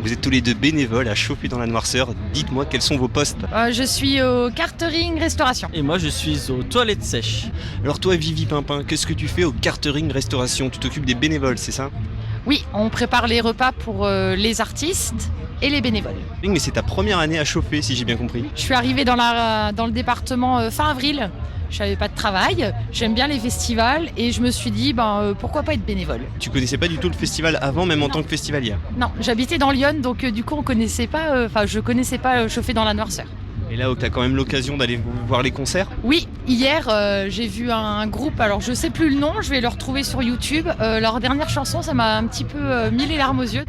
Vous êtes tous les deux bénévoles à chauffer dans la noirceur. Dites-moi quels sont vos postes. Je suis au catering restauration. Et moi je suis aux toilettes sèches. Alors toi Vivi Pimpin, qu'est-ce que tu fais au catering restauration? Tu t'occupes des bénévoles, c'est ça? Oui, on prépare les repas pour les artistes et les bénévoles. Oui, mais c'est ta première année à chauffer si j'ai bien compris. Je suis arrivée dans le département fin avril. Je n'avais pas de travail, j'aime bien les festivals et je me suis dit pourquoi pas être bénévole. Tu connaissais pas du tout le festival avant, même en tant que festivalière? Non, j'habitais dans Lyon donc du coup je connaissais pas chauffer dans la noirceur. Et là, tu as quand même l'occasion d'aller voir les concerts? Oui, hier j'ai vu un groupe, alors je sais plus le nom, je vais le retrouver sur YouTube. Leur dernière chanson, ça m'a un petit peu mis les larmes aux yeux.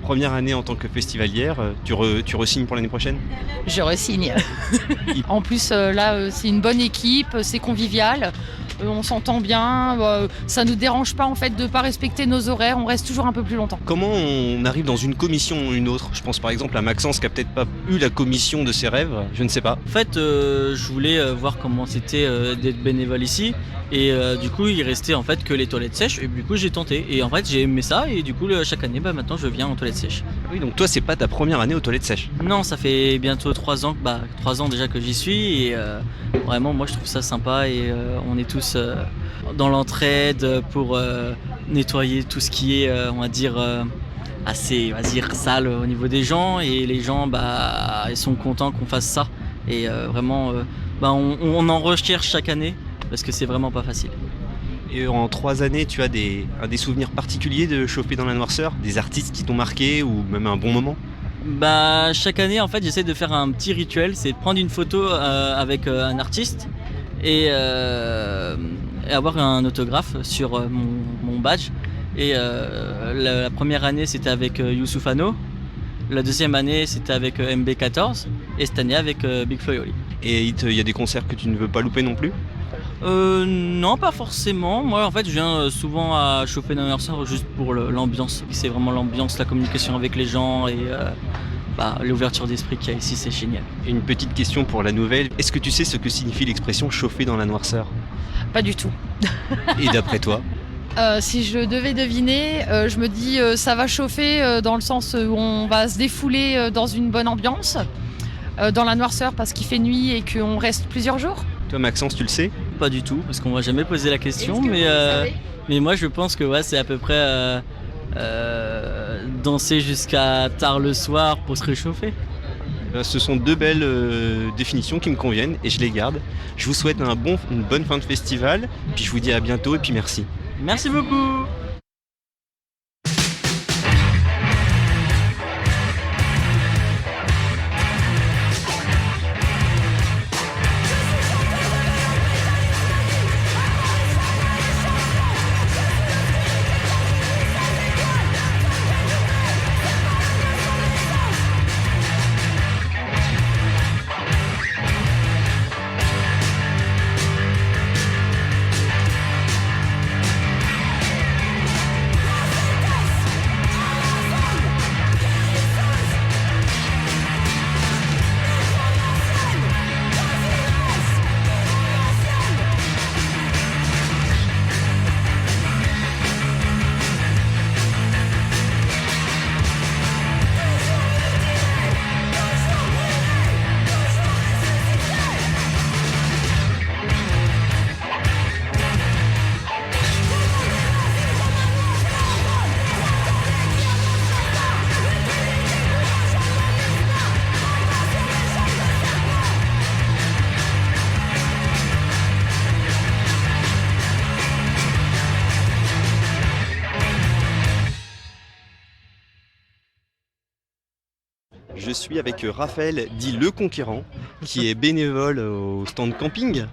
Première année en tant que festivalière, tu re-signes pour l'année prochaine? Je re-signe. En plus, là, c'est une bonne équipe, c'est convivial, on s'entend bien, ça ne nous dérange pas en fait de ne pas respecter nos horaires, on reste toujours un peu plus longtemps. Comment on arrive dans une commission ou une autre? Je pense par exemple à Maxence qui a peut-être pas eu la commission de ses rêves, je ne sais pas. En fait, je voulais voir comment c'était d'être bénévole ici. Et du coup, il restait en fait que les toilettes sèches. Et du coup, j'ai tenté. Et en fait, j'ai aimé ça. Et du coup, chaque année, maintenant, je viens aux toilettes sèches. Oui, donc toi, c'est pas ta première année aux toilettes sèches? Non, ça fait bientôt 3 ans. 3 ans déjà que j'y suis. Et vraiment, moi, je trouve ça sympa. Et on est tous dans l'entraide pour nettoyer tout ce qui est, on va dire, assez, sale au niveau des gens. Et les gens, ils sont contents qu'on fasse ça. Et vraiment, on en recherche chaque année. Parce que c'est vraiment pas facile. Et en 3 années, tu as des souvenirs particuliers de chauffer dans la noirceur? Des artistes qui t'ont marqué ou même un bon moment? Chaque année, en fait, j'essaie de faire un petit rituel. C'est de prendre une photo avec un artiste et avoir un autographe sur mon badge. Et la première année, c'était avec Youssouf Hano. La deuxième année, c'était avec MB14. Et cette année, avec Big Flo et Oli. Et il y a des concerts que tu ne veux pas louper non plus? Non, pas forcément. Moi, en fait, je viens souvent à chauffer dans l'anniversaire juste pour l'ambiance. C'est vraiment l'ambiance, la communication avec les gens et l'ouverture d'esprit qu'il y a ici, c'est génial. Et une petite question pour la nouvelle. Est-ce que tu sais ce que signifie l'expression chauffer dans la noirceur? Pas du tout. Et d'après toi? Si je devais deviner, je me dis ça va chauffer dans le sens où on va se défouler dans une bonne ambiance. dans la noirceur parce qu'il fait nuit et qu'on reste plusieurs jours? Toi, Maxence, tu le sais? Pas du tout, parce qu'on m'a jamais posé la question, mais moi je pense que c'est à peu près danser jusqu'à tard le soir pour se réchauffer. Ce sont 2 belles définitions qui me conviennent et je les garde. Je vous souhaite une bonne fin de festival, puis je vous dis à bientôt et puis merci. Merci beaucoup. Je suis avec Raphaël, dit Le Conquérant, qui est bénévole au stand camping.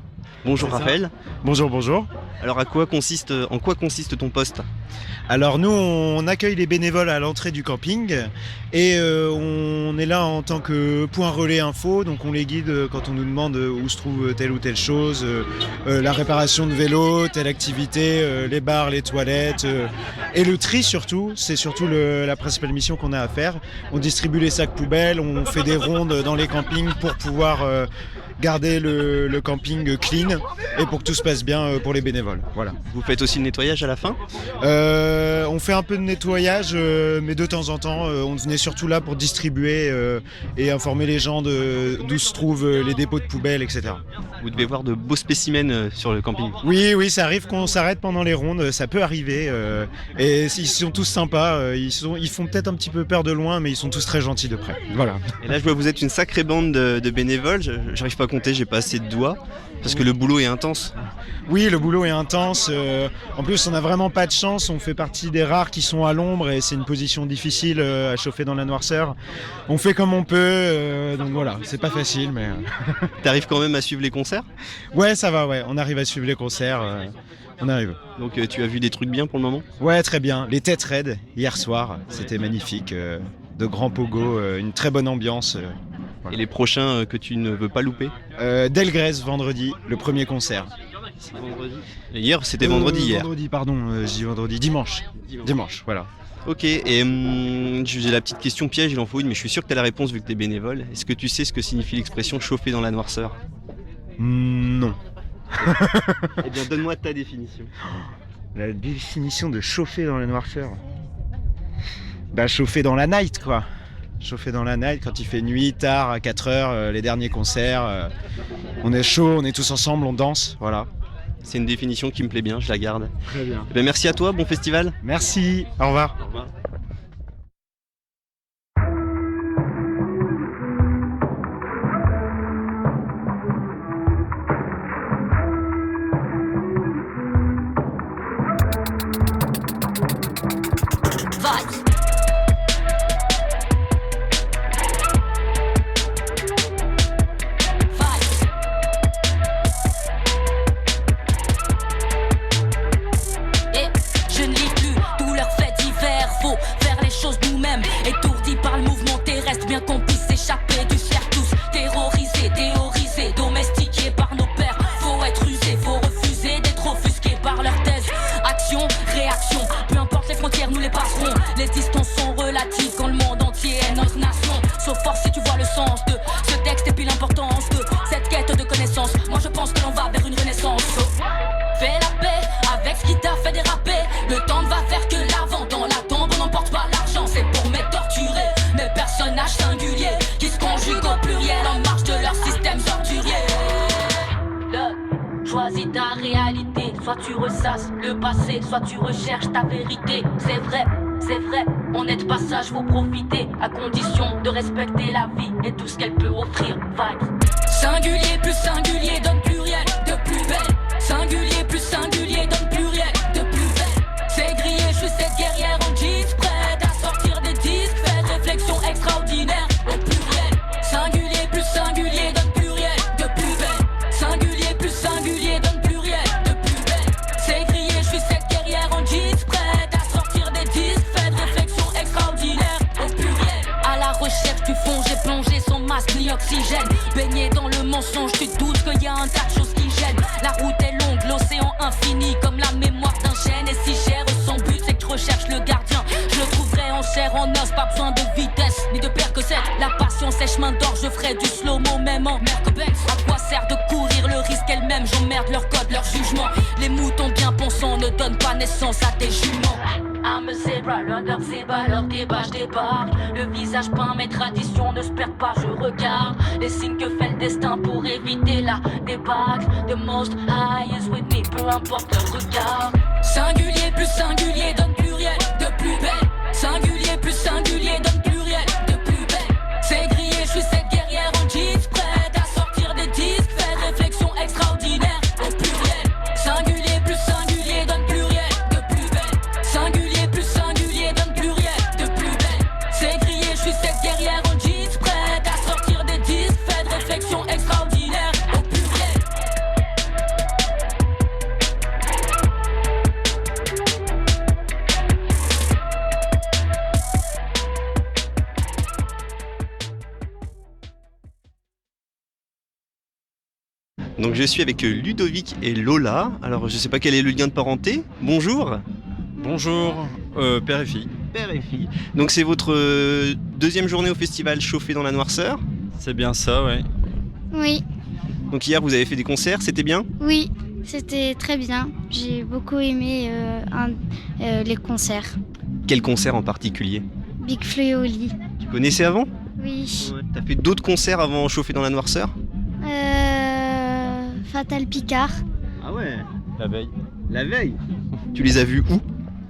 Bonjour Raphaël. Bonjour. Alors en quoi consiste ton poste? Alors nous on accueille les bénévoles à l'entrée du camping et on est là en tant que point relais info, donc on les guide quand on nous demande où se trouve telle ou telle chose, la réparation de vélo, telle activité, les bars, les toilettes et le tri surtout, c'est surtout la principale mission qu'on a à faire. On distribue les sacs poubelles, on fait des rondes dans les campings pour pouvoir garder le camping clean et pour que tout se passe bien pour les bénévoles. Voilà. Vous faites aussi le nettoyage à la fin? On fait un peu de nettoyage, mais de temps en temps, on venait surtout là pour distribuer et informer les gens d'où se trouvent les dépôts de poubelles, etc. Vous devez voir de beaux spécimens sur le camping. Oui, ça arrive qu'on s'arrête pendant les rondes, ça peut arriver. Et ils sont tous sympas, ils font peut-être un petit peu peur de loin, mais ils sont tous très gentils de près. Voilà. Et là, je vois que vous êtes une sacrée bande de bénévoles. J'arrive pas à compter, j'ai pas assez de doigts. Parce que le boulot est intense. Oui, le boulot est intense. En plus, on n'a vraiment pas de chance. On fait partie des rares qui sont à l'ombre et c'est une position difficile à chauffer dans la noirceur. On fait comme on peut. Donc voilà, c'est pas facile. Mais T'arrives quand même à suivre les concerts? Ouais, ça va. Ouais, on arrive à suivre les concerts. On arrive. Donc tu as vu des trucs bien pour le moment? Ouais, très bien. Les têtes raides hier soir, c'était magnifique. De grands pogos, une très bonne ambiance. Voilà. Et les prochains que tu ne veux pas louper? Delgrès, vendredi, le premier concert. C'est vendredi. Et hier, c'était vendredi hier. Vendredi, pardon, je dis vendredi, dimanche, voilà. Ok, et j'ai la petite question piège, il en faut une, mais je suis sûr que tu as la réponse vu que tu es bénévole. Est-ce que tu sais ce que signifie l'expression chauffer dans la noirceur? Non. Eh bien, donne-moi ta définition. La définition de chauffer dans la noirceur? Bah, chauffer dans la night, quoi. Chauffer dans la night quand il fait nuit, tard, à 4h, les derniers concerts. On est chaud, on est tous ensemble, on danse, voilà. C'est une définition qui me plaît bien, je la garde. Très bien. Eh bien, merci à toi, bon festival. Merci, au revoir. Au revoir. Choisis ta réalité, soit tu ressasses le passé, soit tu recherches ta vérité. C'est vrai, on est de passage, faut profiter, à condition de respecter la vie et tout ce qu'elle peut offrir. Vibes. Singulier plus singulier donne pluriel de plus belle. Singulier plus singulier donne pluriel de plus belle. C'est grillé, je suis cette guerrière en jeans, prête à sortir des disques, faire réflexion extraordinaire au pluriel. Singulier plus singulier donne pluriel de plus belle. Singulier plus singulier donne pluriel de plus belle. C'est grillé, je suis cette guerrière en jeans, prête à sortir des disques, faire réflexion extraordinaire au pluriel. À la recherche du fond, j'ai plongé sans masque ni oxygène. Baigné dans le mensonge, tu te doutes qu'il y a un tas de choses qui gênent. La route est longue, l'océan infini, comme la mémoire d'un chêne. Et si cher son but, c'est que tu recherches le gardien. Je le trouverai en chair, en os, pas besoin de vitesse, ni de percocet. La passion sèche main d'or, je ferai du slow-mo même en Mercedes. À quoi sert de courir le risque elle-même? J'emmerde leur code, leur jugement. Les moutons bien pensants ne donnent pas naissance à tes juments. I'm a zebra, l'odeur zéba, leur débat, je débarque. Le visage peint, mes traditions ne se perdent pas, je regarde les signes que fait le destin pour éviter la débâcle. The most high is with me, peu importe leur regard. Singulier plus singulier donne pluriel de plus belle. Singulier plus singulier donne pluriel de plus belle. C'est grillé, je suis cette guerrière en jeans, prête à sortir des disques, faire réflexion extraordinaire au pluriel. Singulier plus singulier donne pluriel de plus belle. Singulier plus singulier donne pluriel de plus belle. C'est grillé, je suis cette guerrière en jeans, prête à sortir des disques, faire réflexion extraordinaire au pluriel. Donc je suis avec Ludovic et Lola. Alors je sais pas quel est le lien de parenté. Bonjour. Bonjour, père et fille. Père et fille. Donc c'est votre deuxième journée au festival Chauffé dans la Noirceur. C'est bien ça, ouais. Oui, Donc hier vous avez fait des concerts, c'était bien? oui, c'était très bien. J'ai beaucoup aimé les concerts. Quel concert en particulier? Big Flo et Oli. Tu connaissais avant? Oui. T'as fait d'autres concerts avant Chauffé dans la Noirceur? Fatal Picard. Ah ouais. La veille. La veille. Tu les as vus où?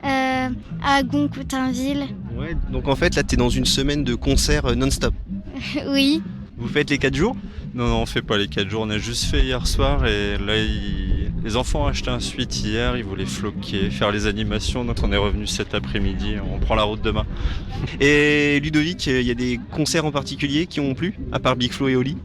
À Gon-Coutainville. Ouais. Donc en fait là t'es dans une semaine de concerts non-stop. Oui. Vous faites les 4 jours? Non, on fait pas les 4 jours, on a juste fait hier soir et là les enfants ont acheté un suite hier, ils voulaient floquer, faire les animations, donc on est revenu cet après-midi, on prend la route demain. Et Ludovic, il y a des concerts en particulier qui ont plu, à part Big Flo et Oli?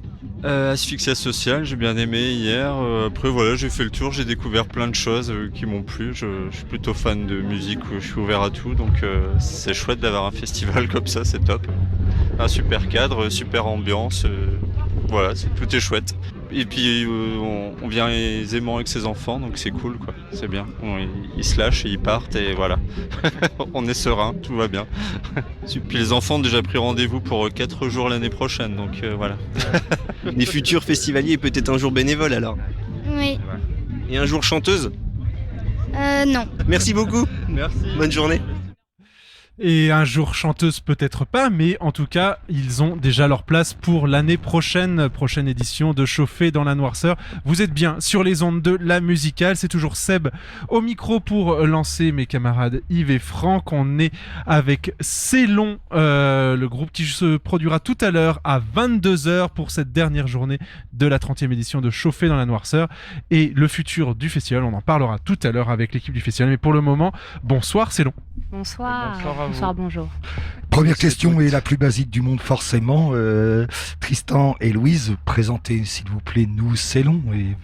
Asphyxia Sociale, j'ai bien aimé hier. Après voilà, j'ai fait le tour, j'ai découvert plein de choses qui m'ont plu. Je suis plutôt fan de musique, je suis ouvert à tout, donc c'est chouette d'avoir un festival comme ça, c'est top. Un super cadre, super ambiance, voilà, tout est chouette. Et puis on vient aisément avec ses enfants, donc c'est cool quoi, c'est bien. Ils se lâchent et ils partent et voilà. On est serein, tout va bien. Puis les enfants ont déjà pris rendez-vous pour 4 jours l'année prochaine, donc voilà. Des futurs festivaliers et peut-être un jour bénévoles alors? Oui. Et un jour chanteuse? Non. Merci beaucoup. Merci. Bonne journée. Et un jour chanteuse peut-être pas, mais en tout cas ils ont déjà leur place pour l'année prochaine édition de Chauffé dans la Noirceur. Vous êtes bien sur les ondes de la musicale, c'est toujours Seb au micro pour lancer mes camarades Yves et Franck. On est avec Célon, le groupe qui se produira tout à l'heure à 22h pour cette dernière journée de la 30e édition de Chauffé dans la Noirceur. Et le futur du festival, on en parlera tout à l'heure avec l'équipe du festival, mais pour le moment, bonsoir Célon. Bonsoir. Bonsoir à vous. Bonsoir, bonjour. Première question et la plus basique du monde forcément. Tristan et Louise, présentez s'il vous plaît nous Célon et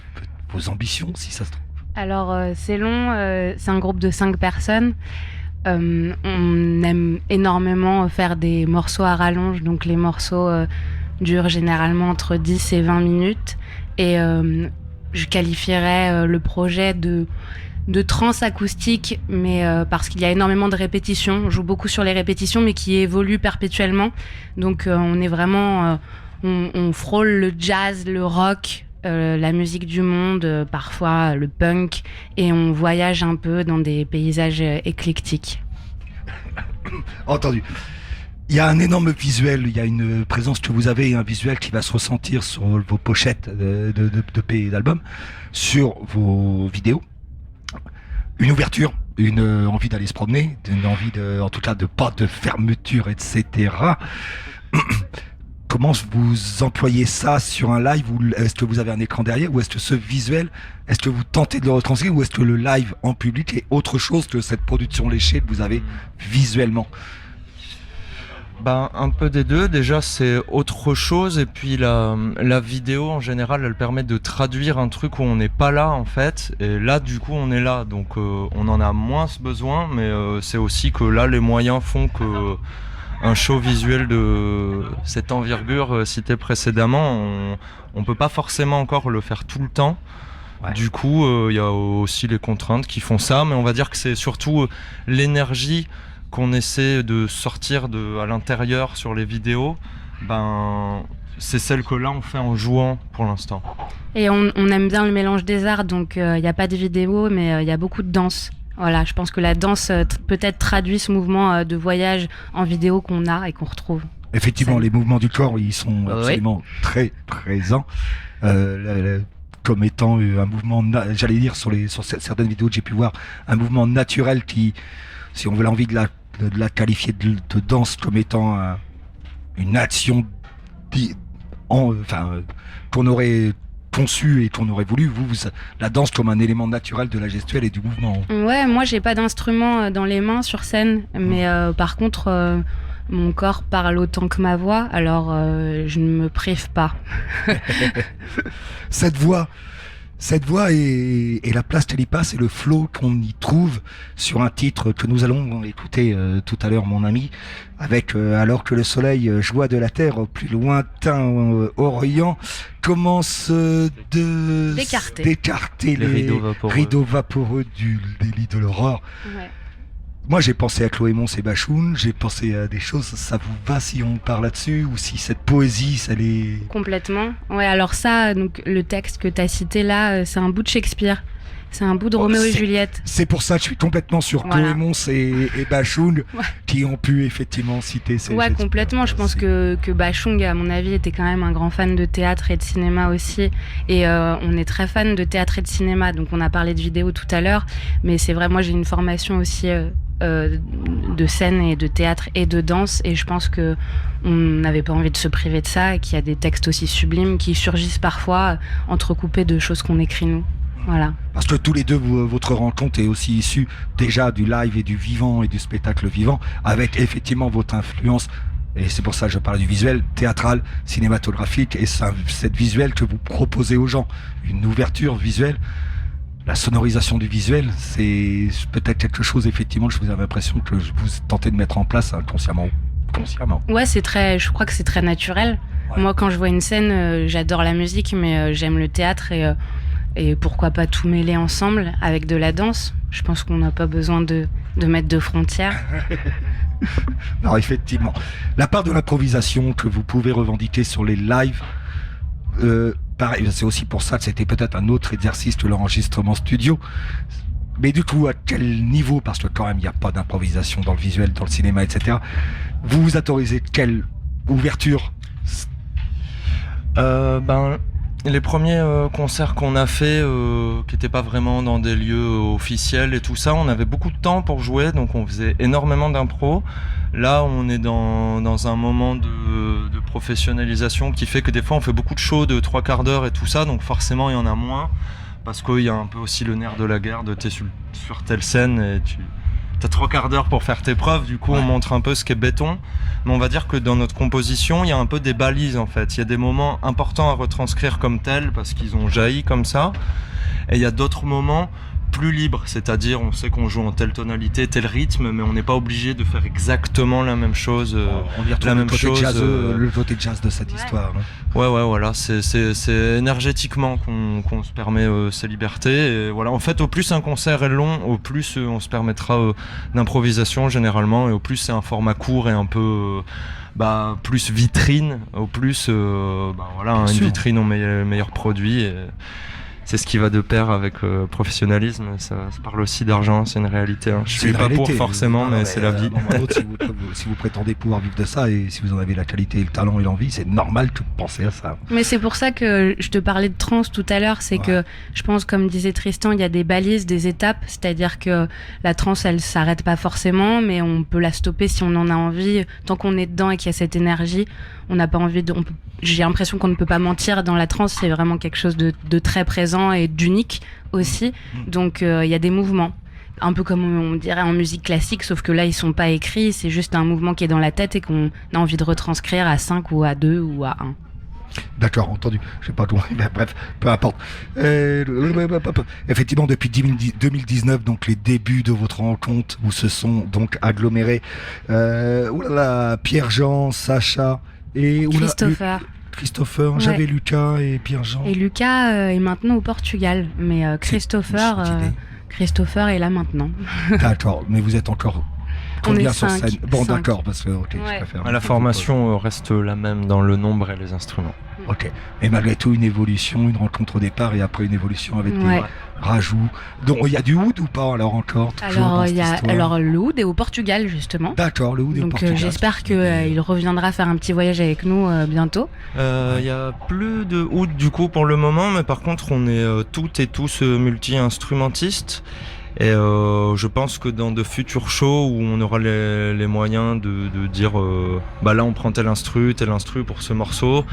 vos ambitions si ça se trouve. Alors, Célon, c'est un groupe de 5 personnes. On aime énormément faire des morceaux à rallonge, donc les morceaux durent généralement entre 10 et 20 minutes. Et je qualifierais le projet de trance acoustique, mais parce qu'il y a énormément de répétitions. On joue beaucoup sur les répétitions, mais qui évoluent perpétuellement. Donc on est vraiment... on frôle le jazz, le rock, la musique du monde, parfois le punk, et on voyage un peu dans des paysages éclectiques. Entendu. Il y a un énorme visuel, il y a une présence que vous avez, un visuel qui va se ressentir sur vos pochettes d'EP et d'albums, sur vos vidéos. Une ouverture, une envie d'aller se promener, une envie en tout cas de pas de fermeture, etc. Comment vous employez ça sur un live? Est-ce que vous avez un écran derrière? Ou est-ce que ce visuel, est-ce que vous tentez de le retranscrire? Ou est-ce que le live en public est autre chose que cette production léchée que vous avez visuellement? Un peu des deux. Déjà, c'est autre chose. Et puis, la vidéo, en général, elle permet de traduire un truc où on n'est pas là, en fait. Et là, du coup, on est là. Donc, on en a moins ce besoin. Mais c'est aussi que là, les moyens font que un show visuel de cette envergure cité précédemment, on peut pas forcément encore le faire tout le temps. Ouais. Du coup, il y a aussi les contraintes qui font ça. Mais on va dire que c'est surtout l'énergie qu'on essaie de sortir à l'intérieur sur les vidéos, c'est celle que là on fait en jouant pour l'instant. Et on aime bien le mélange des arts, donc il n'y a pas de vidéo, mais il y a beaucoup de danse. Voilà, je pense que la danse peut-être traduit ce mouvement de voyage en vidéo qu'on a et qu'on retrouve. Effectivement, les mouvements du corps, ils sont absolument très présents. Comme étant un mouvement, j'allais dire sur certaines vidéos que j'ai pu voir, un mouvement naturel qui, si on veut l'envie de la qualifier de danse comme étant une action qu'on aurait conçue et qu'on aurait voulu, la danse comme un élément naturel de la gestuelle et du mouvement. Ouais, moi j'ai pas d'instrument dans les mains sur scène, mais par contre mon corps parle autant que ma voix, alors je ne me prive pas. Cette voix et la place qu'elle y passe et le flow qu'on y trouve sur un titre que nous allons écouter tout à l'heure, mon ami, avec alors que le soleil joua de la terre au plus lointain orient, commence d'écarter les rideaux vaporeux du délit de l'aurore. Ouais. Moi, j'ai pensé à Chloé Mons et Bachoun, j'ai pensé à des choses, ça vous va si on parle là-dessus, ou si cette poésie, ça les... Complètement. Ouais, alors ça, donc, le texte que tu as cité là, c'est un bout de Shakespeare. C'est un bout de Roméo et Juliette. C'est pour ça que je suis complètement sur Chloé Mons et Bachoun qui ont pu effectivement citer ces... Ouais, complètement. Je pense que Bachung, à mon avis, était quand même un grand fan de théâtre et de cinéma aussi. Et on est très fan de théâtre et de cinéma. Donc on a parlé de vidéo tout à l'heure. Mais c'est vrai, moi j'ai une formation aussi de scène et de théâtre et de danse. Et je pense qu'on n'avait pas envie de se priver de ça et qu'il y a des textes aussi sublimes qui surgissent parfois entrecoupés de choses qu'on écrit nous. Voilà. Parce que tous les deux, votre rencontre est aussi issue déjà du live et du vivant et du spectacle vivant, avec effectivement votre influence, et c'est pour ça que je parle du visuel, théâtral, cinématographique, et cette visuelle que vous proposez aux gens, une ouverture visuelle, la sonorisation du visuel, c'est peut-être quelque chose, effectivement, je vous avais l'impression que vous tentez de mettre en place inconsciemment ou consciemment. Ouais, je crois que c'est très naturel. Ouais. Moi, quand je vois une scène, j'adore la musique, mais j'aime le théâtre et pourquoi pas tout mêler ensemble avec de la danse. Je pense qu'on n'a pas besoin de mettre de frontières. Non, effectivement. La part de l'improvisation que vous pouvez revendiquer sur les lives, pareil, c'est aussi pour ça que c'était peut-être un autre exercice que l'enregistrement studio. Mais du coup, à quel niveau, parce que quand même, il n'y a pas d'improvisation dans le visuel, dans le cinéma, etc. Vous vous autorisez quelle ouverture? Les premiers concerts qu'on a fait, qui n'étaient pas vraiment dans des lieux officiels et tout ça, on avait beaucoup de temps pour jouer, donc on faisait énormément d'impro. Là, on est dans un moment de professionnalisation qui fait que des fois, on fait beaucoup de shows de 3 quarts d'heure et tout ça, donc forcément, il y en a moins, parce qu'il y a un peu aussi le nerf de la guerre de t'es sur telle scène et t'as 3 quarts d'heure pour faire tes preuves, du coup on montre un peu ce qu'est béton. Mais on va dire que dans notre composition, il y a un peu des balises en fait. Il y a des moments importants à retranscrire comme tels parce qu'ils ont jailli comme ça. Et il y a d'autres moments plus libres, c'est-à-dire on sait qu'on joue en telle tonalité, tel rythme, mais on n'est pas obligé de faire exactement la même chose. On y retrouve le côté jazz de cette histoire. Hein. Ouais, voilà, c'est énergétiquement qu'on se permet ces libertés. Et voilà, en fait, au plus un concert est long, au plus on se permettra d'improvisation généralement, et au plus c'est un format court et un peu plus vitrine, au plus une vitrine au meilleur produit. c'est ce qui va de pair avec professionnalisme. Ça parle aussi d'argent, c'est une réalité. Hein. Je suis pas pour forcément, mais c'est la vie. Si vous prétendez pouvoir vivre de ça et si vous en avez la qualité, le talent et l'envie, c'est normal de penser à ça. Mais c'est pour ça que je te parlais de trance tout à l'heure, c'est que je pense, comme disait Tristan, il y a des balises, des étapes, c'est-à-dire que la trance, elle s'arrête pas forcément, mais on peut la stopper si on en a envie. Tant qu'on est dedans et qu'il y a cette énergie, on n'a pas envie de... J'ai l'impression qu'on ne peut pas mentir dans la trance, c'est vraiment quelque chose de très présent et d'unique aussi. Donc il y a des mouvements, un peu comme on dirait en musique classique, sauf que là ils sont pas écrits, c'est juste un mouvement qui est dans la tête et qu'on a envie de retranscrire à 5 ou à 2 ou à 1. D'accord, entendu. Je sais pas tout. Bref, peu importe. Effectivement, depuis 2019, donc les débuts de votre rencontre, où se sont donc agglomérés Pierre-Jean, Sacha et Christopher. J'avais Lucas et Pierre-Jean. Et Lucas est maintenant au Portugal, mais Christopher est là maintenant. D'accord, mais vous êtes encore... On est sur 5. Scène. Bon, 5. d'accord, parce que je préfère. La formation reste la même dans le nombre et les instruments. Ok. Et malgré tout, une évolution, une rencontre au départ et après une évolution avec des rajouts. Donc, il y a du oud ou pas alors encore? Alors, le oud est au Portugal justement. D'accord, le oud est au Portugal. Donc, j'espère qu'il reviendra faire un petit voyage avec nous bientôt. Il y a plus de oud du coup pour le moment, mais par contre, on est toutes et tous multi-instrumentistes. Et je pense que dans de futurs shows où on aura les moyens de dire là on prend tel instru pour ce morceau,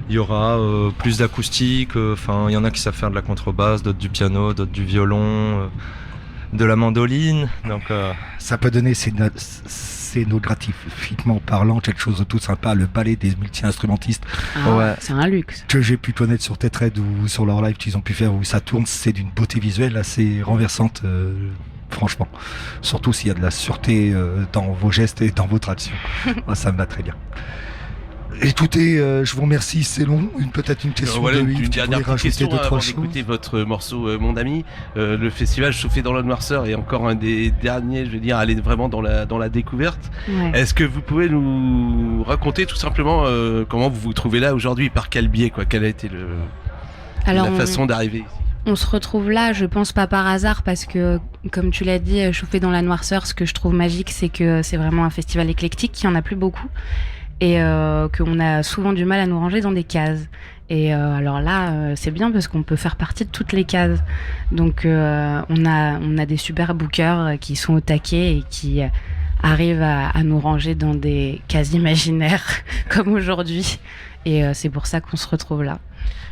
il y aura plus d'acoustique, il y en a qui savent faire de la contrebasse, d'autres du piano, d'autres du violon, de la mandoline, donc ça peut donner scénographiquement parlant quelque chose de tout sympa, le ballet des multi-instrumentistes. C'est un luxe. Que j'ai pu connaître sur Tetred ou sur leur live qu'ils ont pu faire où ça tourne, c'est d'une beauté visuelle assez renversante, franchement. Surtout s'il y a de la sûreté dans vos gestes et dans votre action. Ça me va très bien. Écoutez, je vous remercie, c'est long. Peut-être une question de Yves. Une dernière question avant d'écouter votre morceau Mon Ami. Le festival Chauffer dans la noirceur est encore un des derniers, je veux dire, aller vraiment dans la découverte. Ouais. Est-ce que vous pouvez nous raconter tout simplement comment vous vous trouvez là aujourd'hui, par quel biais, quoi, quelle a été la façon d'arriver ici? On se retrouve là, je pense pas par hasard, parce que, comme tu l'as dit, Chauffer dans la noirceur, ce que je trouve magique, c'est que c'est vraiment un festival éclectique, il y en a plus beaucoup. Et qu'on a souvent du mal à nous ranger dans des cases. Et alors là, c'est bien parce qu'on peut faire partie de toutes les cases. Donc on a des super bookers qui sont au taquet et qui arrivent à nous ranger dans des cases imaginaires comme aujourd'hui. Et c'est pour ça qu'on se retrouve là.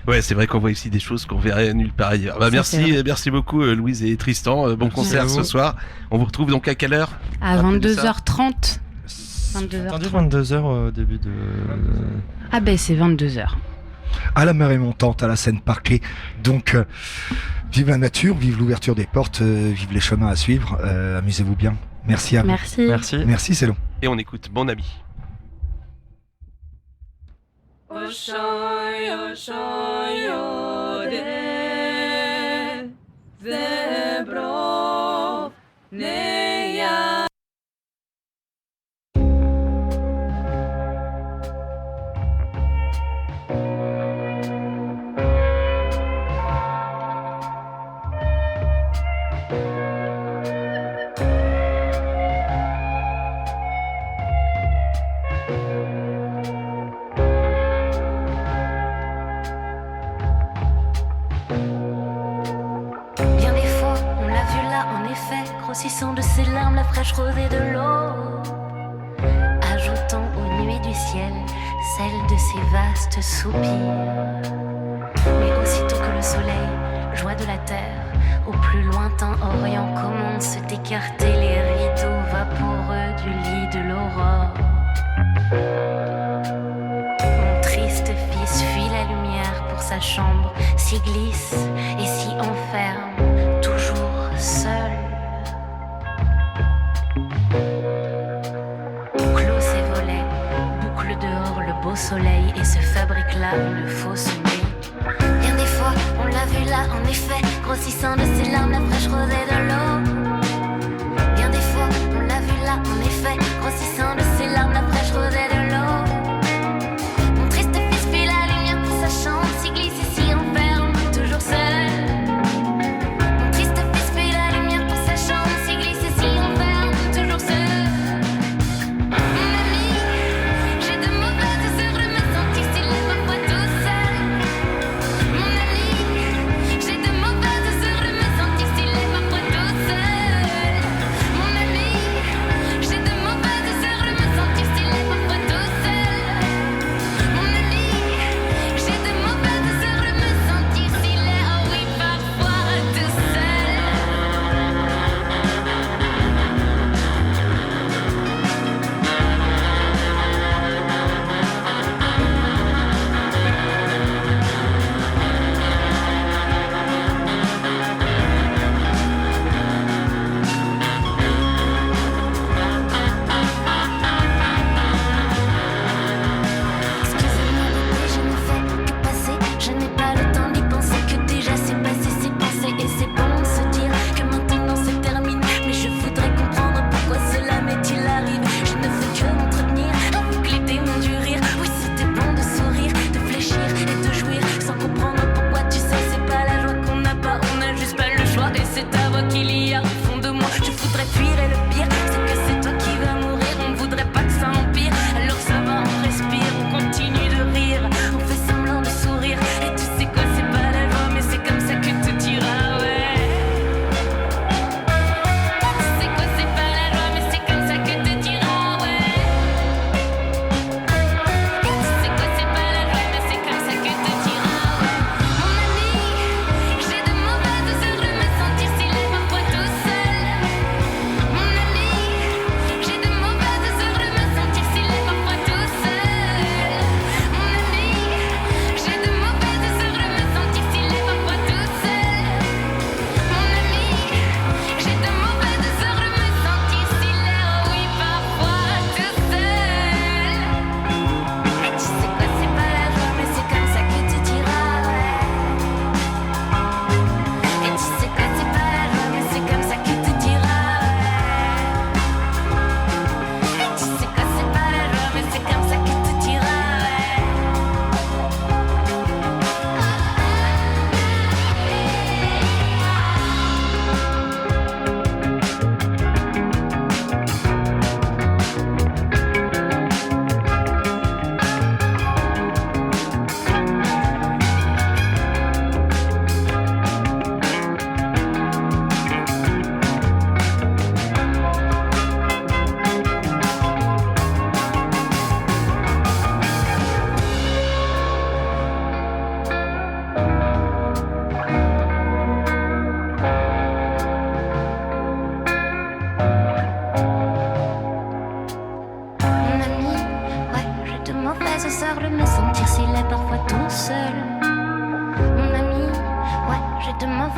Ouais, c'est vrai qu'on voit ici des choses qu'on verrait nulle part ailleurs. Merci beaucoup Louise et Tristan. Bon concert ce soir. On vous retrouve donc à quelle heure? À 22h30. 22h au début de... Ah ben c'est 22h. À la marée montante, à la Seine parquée. Donc, vive la nature, vive l'ouverture des portes, vive les chemins à suivre. Amusez-vous bien. Merci à vous. Merci, c'est long. Et on écoute Mon Ami. Grossissant de ses larmes la fraîche rosée de l'eau, ajoutant aux nuées du ciel celle de ses vastes soupirs. Mais aussitôt que le soleil, joie de la terre, au plus lointain orient commence d'écarter les rideaux vaporeux du lit de l'aurore, mon triste fils fuit la lumière pour sa chambre, s'y glisse et s'y enferme, toujours seul. Clôt ses volets, boucle dehors le beau soleil et se fabrique là une fausse nuit. Bien des fois, on l'a vu là en effet, grossissant de ses larmes la fraîche rosée de l'eau. Bien des fois, on l'a vu là en effet, grossissant de ses larmes la fraîche rosée de l'eau. Mon triste fils fuit la lumière pour sa chambre, s'y glisse et s'y enferme, toujours seul.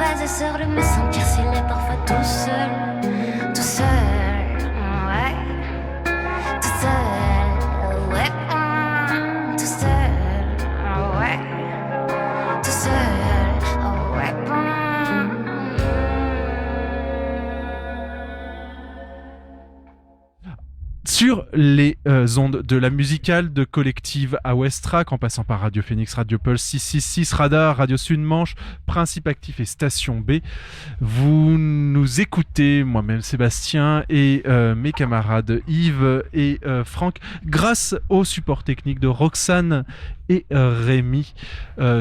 frères et sœurs de me sentir si laid parfois tout seul, ouais, tout seul, ouais, tout seul, ouais, tout seul, ouais. Sur les ondes de la musicale de Collective à Westrack, en passant par Radio Phoenix, Radio Pulse 666, Radar, Radio Sud Manche, Principe Actif et Station B, vous nous écoutez, moi-même Sébastien et mes camarades Yves et Franck, grâce au support technique de Roxane et Rémi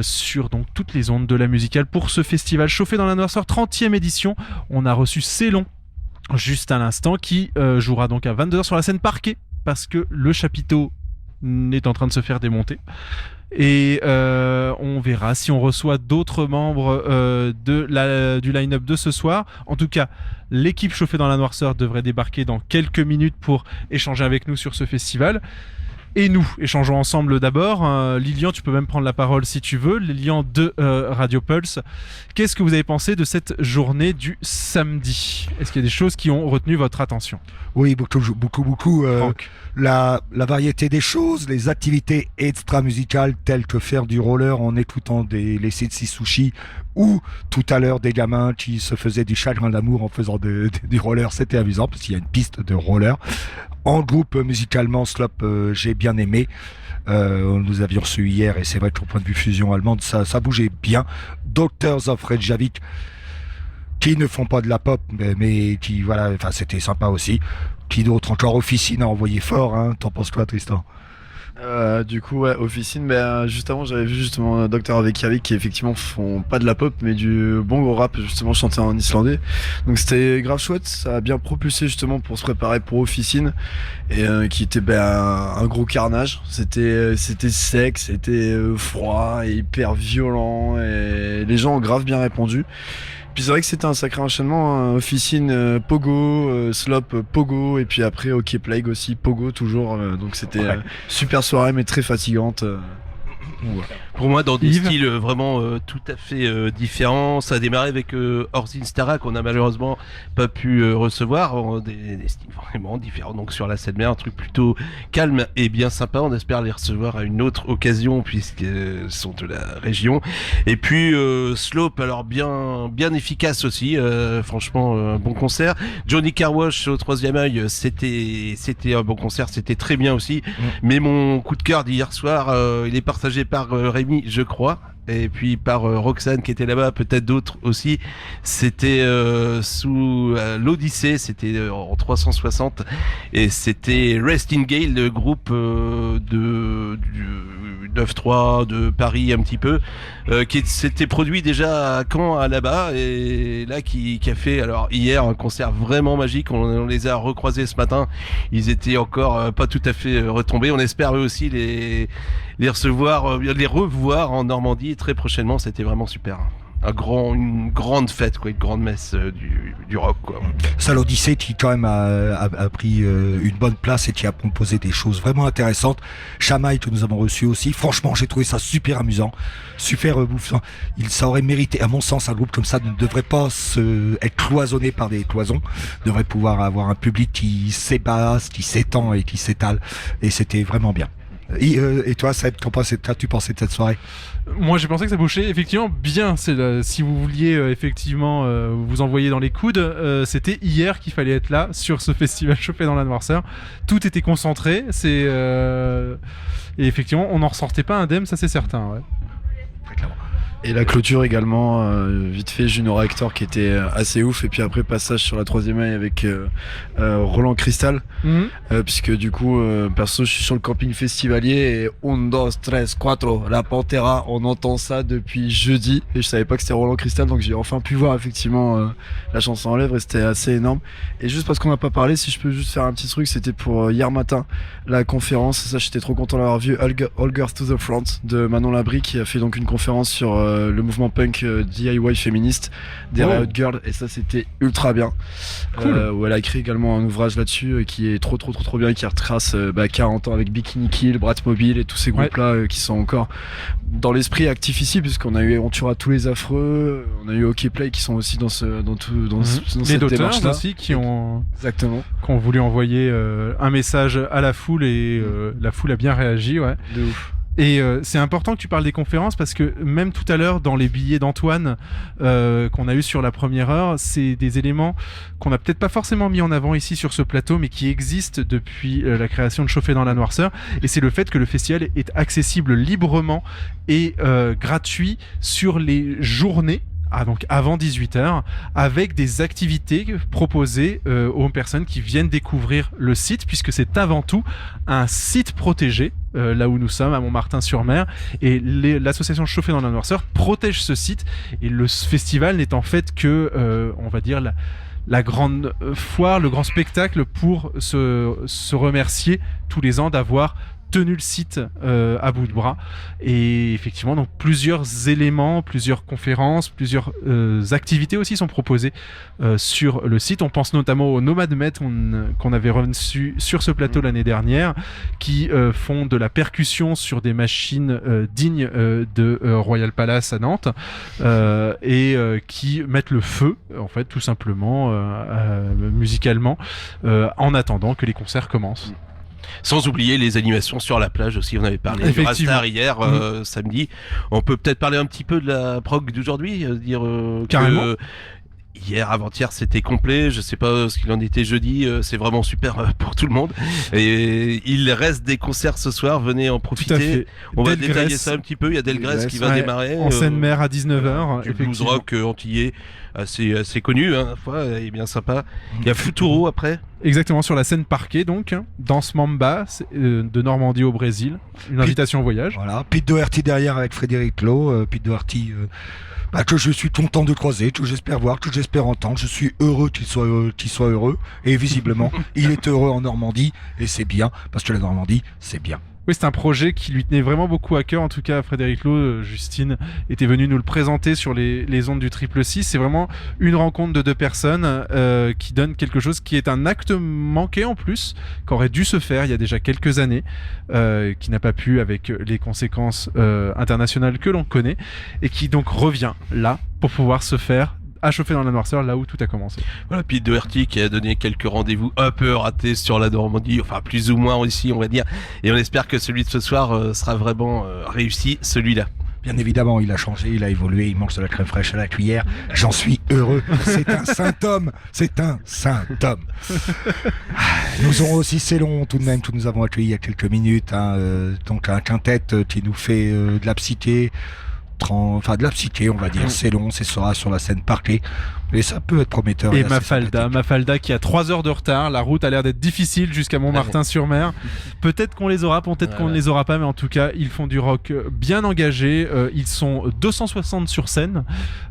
sur donc toutes les ondes de la musicale pour ce festival Chauffé dans la Noirceur 30e édition. On a reçu Célon juste à l'instant, qui jouera donc à 22h sur la scène Parquet, parce que le chapiteau est en train de se faire démonter. Et on verra si on reçoit d'autres membres du line-up de ce soir. En tout cas, l'équipe Chauffée dans la Noirceur devrait débarquer dans quelques minutes pour échanger avec nous sur ce festival. Et nous, échangeons ensemble d'abord. Lilian, tu peux même prendre la parole si tu veux. Lilian de Radio Pulse. Qu'est-ce que vous avez pensé de cette journée du samedi ? Est-ce qu'il y a des choses qui ont retenu votre attention ? Oui, beaucoup. La variété des choses, les activités extra-musicales telles que faire du roller en écoutant les Sitsi Sushi ou tout à l'heure des gamins qui se faisaient du chagrin d'amour en faisant du roller. C'était amusant parce qu'il y a une piste de roller. En groupe musicalement, Slop, j'ai bien aimé. Nous avions reçu hier et c'est vrai qu'au point de vue fusion allemande, ça bougeait bien. Doctors of Reykjavik, qui ne font pas de la pop, mais qui, voilà, enfin, c'était sympa aussi. Qui d'autre encore? Officine a envoyé fort, hein. T'en penses quoi, Tristan? Du coup, ouais, Officine, juste avant, j'avais vu justement Dr. Reykjavik qui effectivement font pas de la pop, mais du bon gros rap, justement chanté en islandais. Donc c'était grave chouette, ça a bien propulsé justement pour se préparer pour Officine, et qui était un gros carnage. C'était sec, c'était froid, et hyper violent, et les gens ont grave bien répondu. Puis c'est vrai que c'était un sacré enchaînement, Officine, Pogo, Slop, Pogo, et puis après OK Plague aussi, Pogo toujours, donc c'était super soirée mais très fatigante. Ouais. Pour moi, dans des styles vraiment tout à fait différents. Ça a démarré avec Orzin Stara qu'on a malheureusement pas pu recevoir, des styles vraiment différents. Donc sur la scène mer, un truc plutôt calme et bien sympa. On espère les recevoir à une autre occasion puisqu'ils sont de la région. Et puis Slope, alors bien efficace aussi. Franchement, bon concert. Johnny Carwash au Troisième œil, c'était un bon concert, c'était très bien aussi. Mais mon coup de cœur d'hier soir, il est partagé par Rémi, je crois, et puis par Roxane qui était là-bas, peut-être d'autres aussi. C'était sous l'Odyssée, c'était en 360, et c'était Rest in Gale, le groupe du 9-3 de Paris un petit peu, qui s'était produit déjà à Caen là-bas, et là qui a fait alors hier un concert vraiment magique. On les a recroisés ce matin, ils étaient encore pas tout à fait retombés. On espère eux aussi les revoir en Normandie très prochainement. C'était vraiment super. Une grande fête, quoi, une grande messe du rock, quoi. Ça, l'Odyssée qui quand même a pris une bonne place et qui a proposé des choses vraiment intéressantes. Chamaille que nous avons reçu aussi. Franchement, j'ai trouvé ça super amusant, super bouffant. Ça aurait mérité, à mon sens, un groupe comme ça ne devrait pas être cloisonné par des cloisons. Devrait pouvoir avoir un public qui s'épasse, qui s'étend et qui s'étale. Et c'était vraiment bien. Et toi, Seb, qu'as-tu pensé de cette soirée? Moi, j'ai pensé que ça bouchait effectivement bien. Si vous vouliez effectivement vous envoyer dans les coudes, c'était hier qu'il fallait être là sur ce festival Chauffé dans la Noirceur. Tout était concentré. Et effectivement, on n'en ressortait pas indemne, ça c'est certain. Ouais. Très clairement. Et la clôture également, vite fait, Junora Hector qui était assez ouf, et puis après passage sur la Troisième œil avec Roland Cristal, puisque du coup, perso, je suis sur le camping festivalier et 1, 2, 3, 4, la Pantera, on entend ça depuis jeudi, et je savais pas que c'était Roland Cristal, donc j'ai enfin pu voir effectivement la chanson en lèvres, et c'était assez énorme. Et juste parce qu'on n'a pas parlé, si je peux juste faire un petit truc, c'était pour hier matin, la conférence, ça j'étais trop content d'avoir vu All Girls to the Front de Manon Labrie, qui a fait donc une conférence sur le mouvement punk DIY féministe des Riot Girls, et ça c'était ultra bien. Cool. Où elle a écrit également un ouvrage là-dessus qui est trop bien, et qui retrace 40 ans avec Bikini Kill, Bratmobile et tous ces groupes-là qui sont encore dans l'esprit actif ici, puisqu'on a eu On tuera tous les affreux, on a eu OK Play qui sont aussi dans cette démarche-là aussi qui ont voulu envoyer un message à la foule, et la foule a bien réagi, ouais. De ouf. Et c'est important que tu parles des conférences, parce que même tout à l'heure dans les billets d'Antoine qu'on a eu sur la première heure, c'est des éléments qu'on n'a peut-être pas forcément mis en avant ici sur ce plateau, mais qui existent depuis la création de Chauffer dans la Noirceur. Et c'est le fait que le festival est accessible librement et gratuit sur les journées. Donc avant 18h, avec des activités proposées aux personnes qui viennent découvrir le site, puisque c'est avant tout un site protégé, là où nous sommes, à Montmartin-sur-Mer, et l'association Chauffer dans la Noirceur protège ce site, et le festival n'est en fait que, on va dire, la grande foire, le grand spectacle pour se remercier tous les ans d'avoir tenu le site à bout de bras. Et effectivement, donc plusieurs éléments, plusieurs conférences, plusieurs activités aussi sont proposées sur le site. On pense notamment au Nomad Met qu'on avait reçu sur ce plateau l'année dernière, qui font de la percussion sur des machines dignes de Royal Palace à Nantes, et qui mettent le feu, en fait, tout simplement, musicalement, en attendant que les concerts commencent. Sans oublier les animations sur la plage aussi, on avait parlé du Rastar hier, samedi. On peut peut-être parler un petit peu de la prog d'aujourd'hui, carrément. Hier, avant-hier, c'était complet. Je sais pas ce qu'il en était jeudi. C'est vraiment super pour tout le monde. Et il reste des concerts ce soir. Venez en profiter. On va détailler ça un petit peu. Il y a Delgrès qui va démarrer. En Seine-Mer à 19h. Du blues rock antillais assez connu, hein, et bien sympa. Il y a Futuro après. Exactement, sur la scène Parquet, donc, Danse Mamba, de Normandie au Brésil. Une invitation au voyage. Voilà, Pete Doherty derrière avec Frédéric Lowe. Pete Doherty, que je suis content de croiser, que j'espère voir, que j'espère entendre. Je suis heureux qu'il soit heureux. Et visiblement, il est heureux en Normandie. Et c'est bien, parce que la Normandie, c'est bien. Oui, c'est un projet qui lui tenait vraiment beaucoup à cœur. En tout cas, Frédéric Lowe, Justine était venue nous le présenter sur les ondes du 666. C'est vraiment une rencontre de deux personnes qui donne quelque chose qui est un acte manqué en plus, qui aurait dû se faire il y a déjà quelques années, qui n'a pas pu avec les conséquences internationales que l'on connaît, et qui donc revient là pour pouvoir se faire à Chauffer dans la Noirceur, là où tout a commencé. Voilà, Pete Doherty qui a donné quelques rendez-vous un peu ratés sur la Normandie, enfin plus ou moins ici, on va dire, et on espère que celui de ce soir sera vraiment réussi, celui-là. Bien évidemment, il a changé, il a évolué, il mange de la crème fraîche à la cuillère. J'en suis heureux. C'est un saint homme. C'est un saint homme. Nous aurons aussi Célon, tout de même, que nous avons accueilli il y a quelques minutes. Donc un quintet qui nous fait de la psyché. De la psyché, on va dire. C'est long, c'est sera sur la scène Parquet, et ça peut être prometteur. Et Mafalda qui a 3 heures de retard. La route a l'air d'être difficile jusqu'à Montmartin-sur-Mer. Peut-être qu'on les aura, peut-être qu'on ne les aura pas, mais en tout cas, ils font du rock bien engagé. Ils sont 260 sur scène,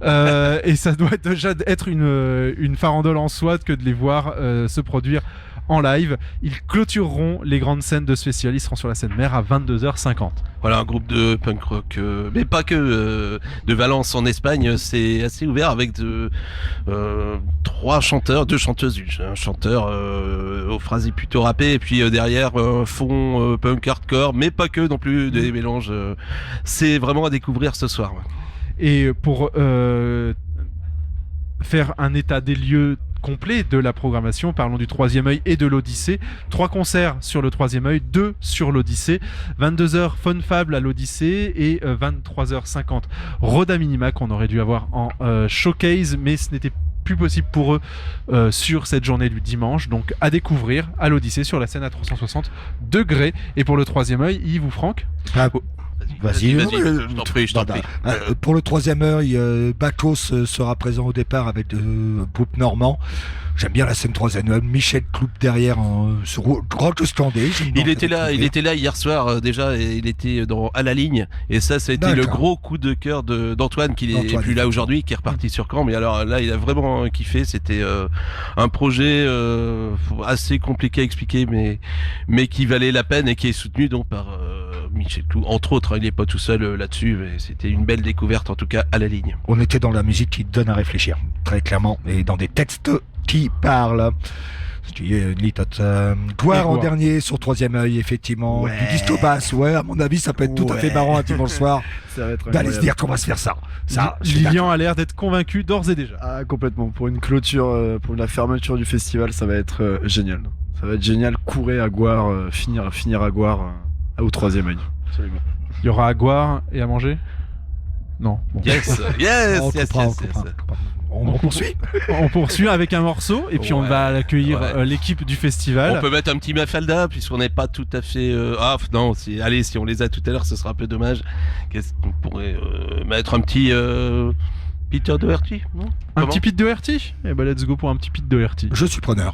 et ça doit déjà être une farandole en soi que de les voir se produire en live. Ils clôtureront les grandes scènes de ce festival. Ils seront sur la scène Mer à 22h50. Voilà, un groupe de punk rock, mais pas que, de Valence en Espagne. C'est assez ouvert avec 3 chanteurs, 2 chanteuses, un chanteur aux phrases plutôt rappées, et puis derrière fond punk hardcore, mais pas que non plus, des mélanges. C'est vraiment à découvrir ce soir. Et pour faire un état des lieux complet de la programmation, parlons du Troisième Œil et de l'Odyssée. 3 concerts sur le Troisième Œil, 2 sur l'Odyssée. 22h Fun Fable à l'Odyssée et 23h50 Roda Minima, qu'on aurait dû avoir en showcase, mais ce n'était plus possible pour eux sur cette journée du dimanche. Donc à découvrir à l'Odyssée sur la scène à 360 degrés. Et pour le Troisième Œil, Yves ou Franck? Vas-y, je t'en prie. Pour le Troisième Œil, Bacchus sera présent au départ avec groupe normand. J'aime bien la scène Troisième Œil. Michel Cloup derrière sur Rock Scandé. Il était là hier soir déjà, et il était à la ligne. Et ça a été le gros coup de cœur d'Antoine, qui n'est plus là aujourd'hui, qui est reparti sur Caen. Mais alors là, il a vraiment kiffé. C'était un projet assez compliqué à expliquer, mais qui valait la peine, et qui est soutenu donc par Michel Clou, entre autres, il n'est pas tout seul là-dessus, mais c'était une belle découverte en tout cas à la ligne. On était dans la musique qui donne à réfléchir, très clairement, et dans des textes qui parlent. Gouard en dernier sur Troisième œil, effectivement. Du disco basse, à mon avis, ça peut être tout à fait marrant un dimanche soir d'aller se dire qu'on va se faire ça. Lilian a l'air d'être convaincu d'ores et déjà. Ah, complètement. Pour une clôture, pour la fermeture du festival, ça va être génial. Ça va être génial. Courez à Gouard, finir à Gouard au Troisième œil. Absolument. Il y aura à Gouard et à manger ? Non. Bon. Yes. On poursuit. On poursuit avec un morceau et puis on va accueillir l'équipe du festival. On peut mettre un petit Mafalda puisqu'on n'est pas tout à fait. Si on les a tout à l'heure, ce sera un peu dommage. Qu'est-ce qu'on pourrait mettre un petit Peter Doherty, non ? Un petit Pete Doherty ? Eh ben let's go pour un petit Pete Doherty. Je suis preneur.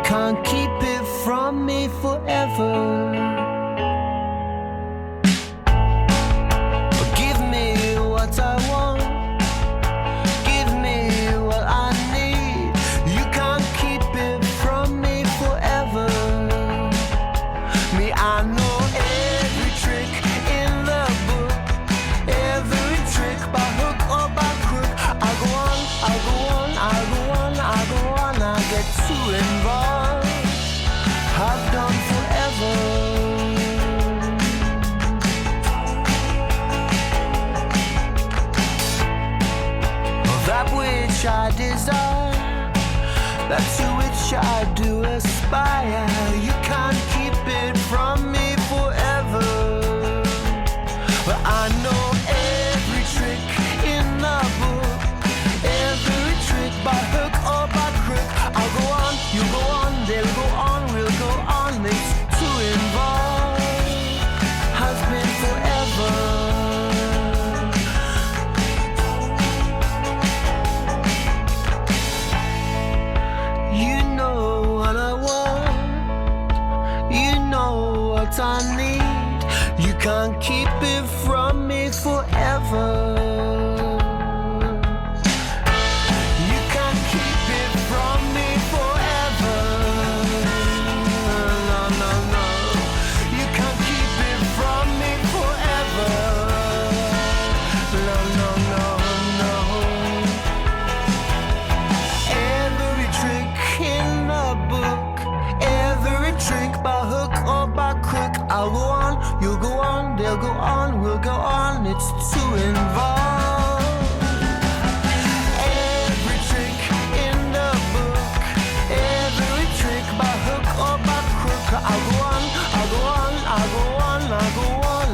Can't keep it from me forever. Give me what I want. Give me what I need. You can't keep it from me forever. Me, I know every trick in the book. Every trick by hook or by crook. I go on. I get too involved. I've done forever. That which I desire, that to which I do aspire, you can't keep it from me forever. But I know every trick in the book, every trick by hook or by crook. I'll go on, you go on, they'll go on, we'll go on. It's too involved, has been forever. You know what I want, you know what I need. You can't keep it from me forever. I'll go on, you'll go on, they'll go on, we'll go on, it's too involved. Every trick in the book, every trick by hook or by crook. I'll go on,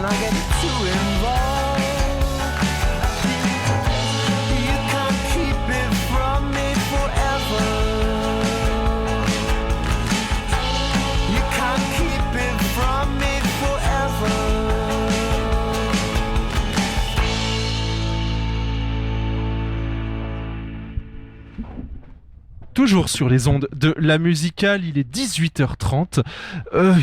I get too involved. You can't keep it from me forever. You can't keep it from me. Toujours sur les ondes de la musicale, il est 18h30.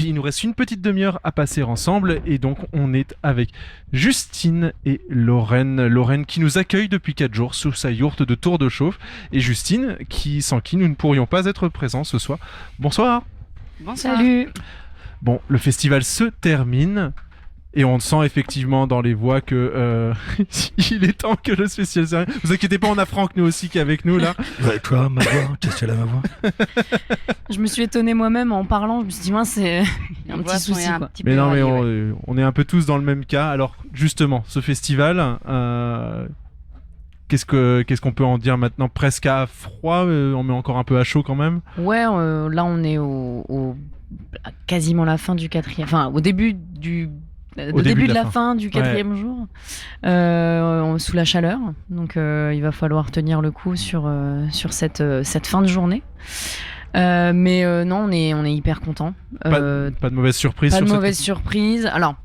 Il nous reste une petite demi-heure à passer ensemble et donc on est avec Justine et Lorraine. Lorraine qui nous accueille depuis 4 jours sous sa yourte de Tour de Chauffe et Justine sans qui nous ne pourrions pas être présents ce soir. Bonsoir. Bonsoir. Salut. Bon, le festival se termine. Et on sent effectivement dans les voix que il est temps que le spécial s'arrête. Vous inquiétez pas, on a Franck nous aussi qui est avec nous là. Ouais, toi, ma voix, qu'est-ce qu'elle a ma voix? Je me suis étonnée moi-même en parlant, je me suis dit mince, c'est un petit souci quoi. Mais non, mais on est un peu tous dans le même cas. Alors justement, ce festival, qu'est-ce qu'on peut en dire maintenant? Presque à froid, on met encore un peu à chaud quand même. Ouais, là on est au quasiment la fin du quatrième, enfin au début de la fin du quatrième jour, sous la chaleur. Donc il va falloir tenir le coup sur cette fin de journée. Mais non, on est hyper content. Pas de mauvaise surprise. Pas de mauvaise surprise. Alors,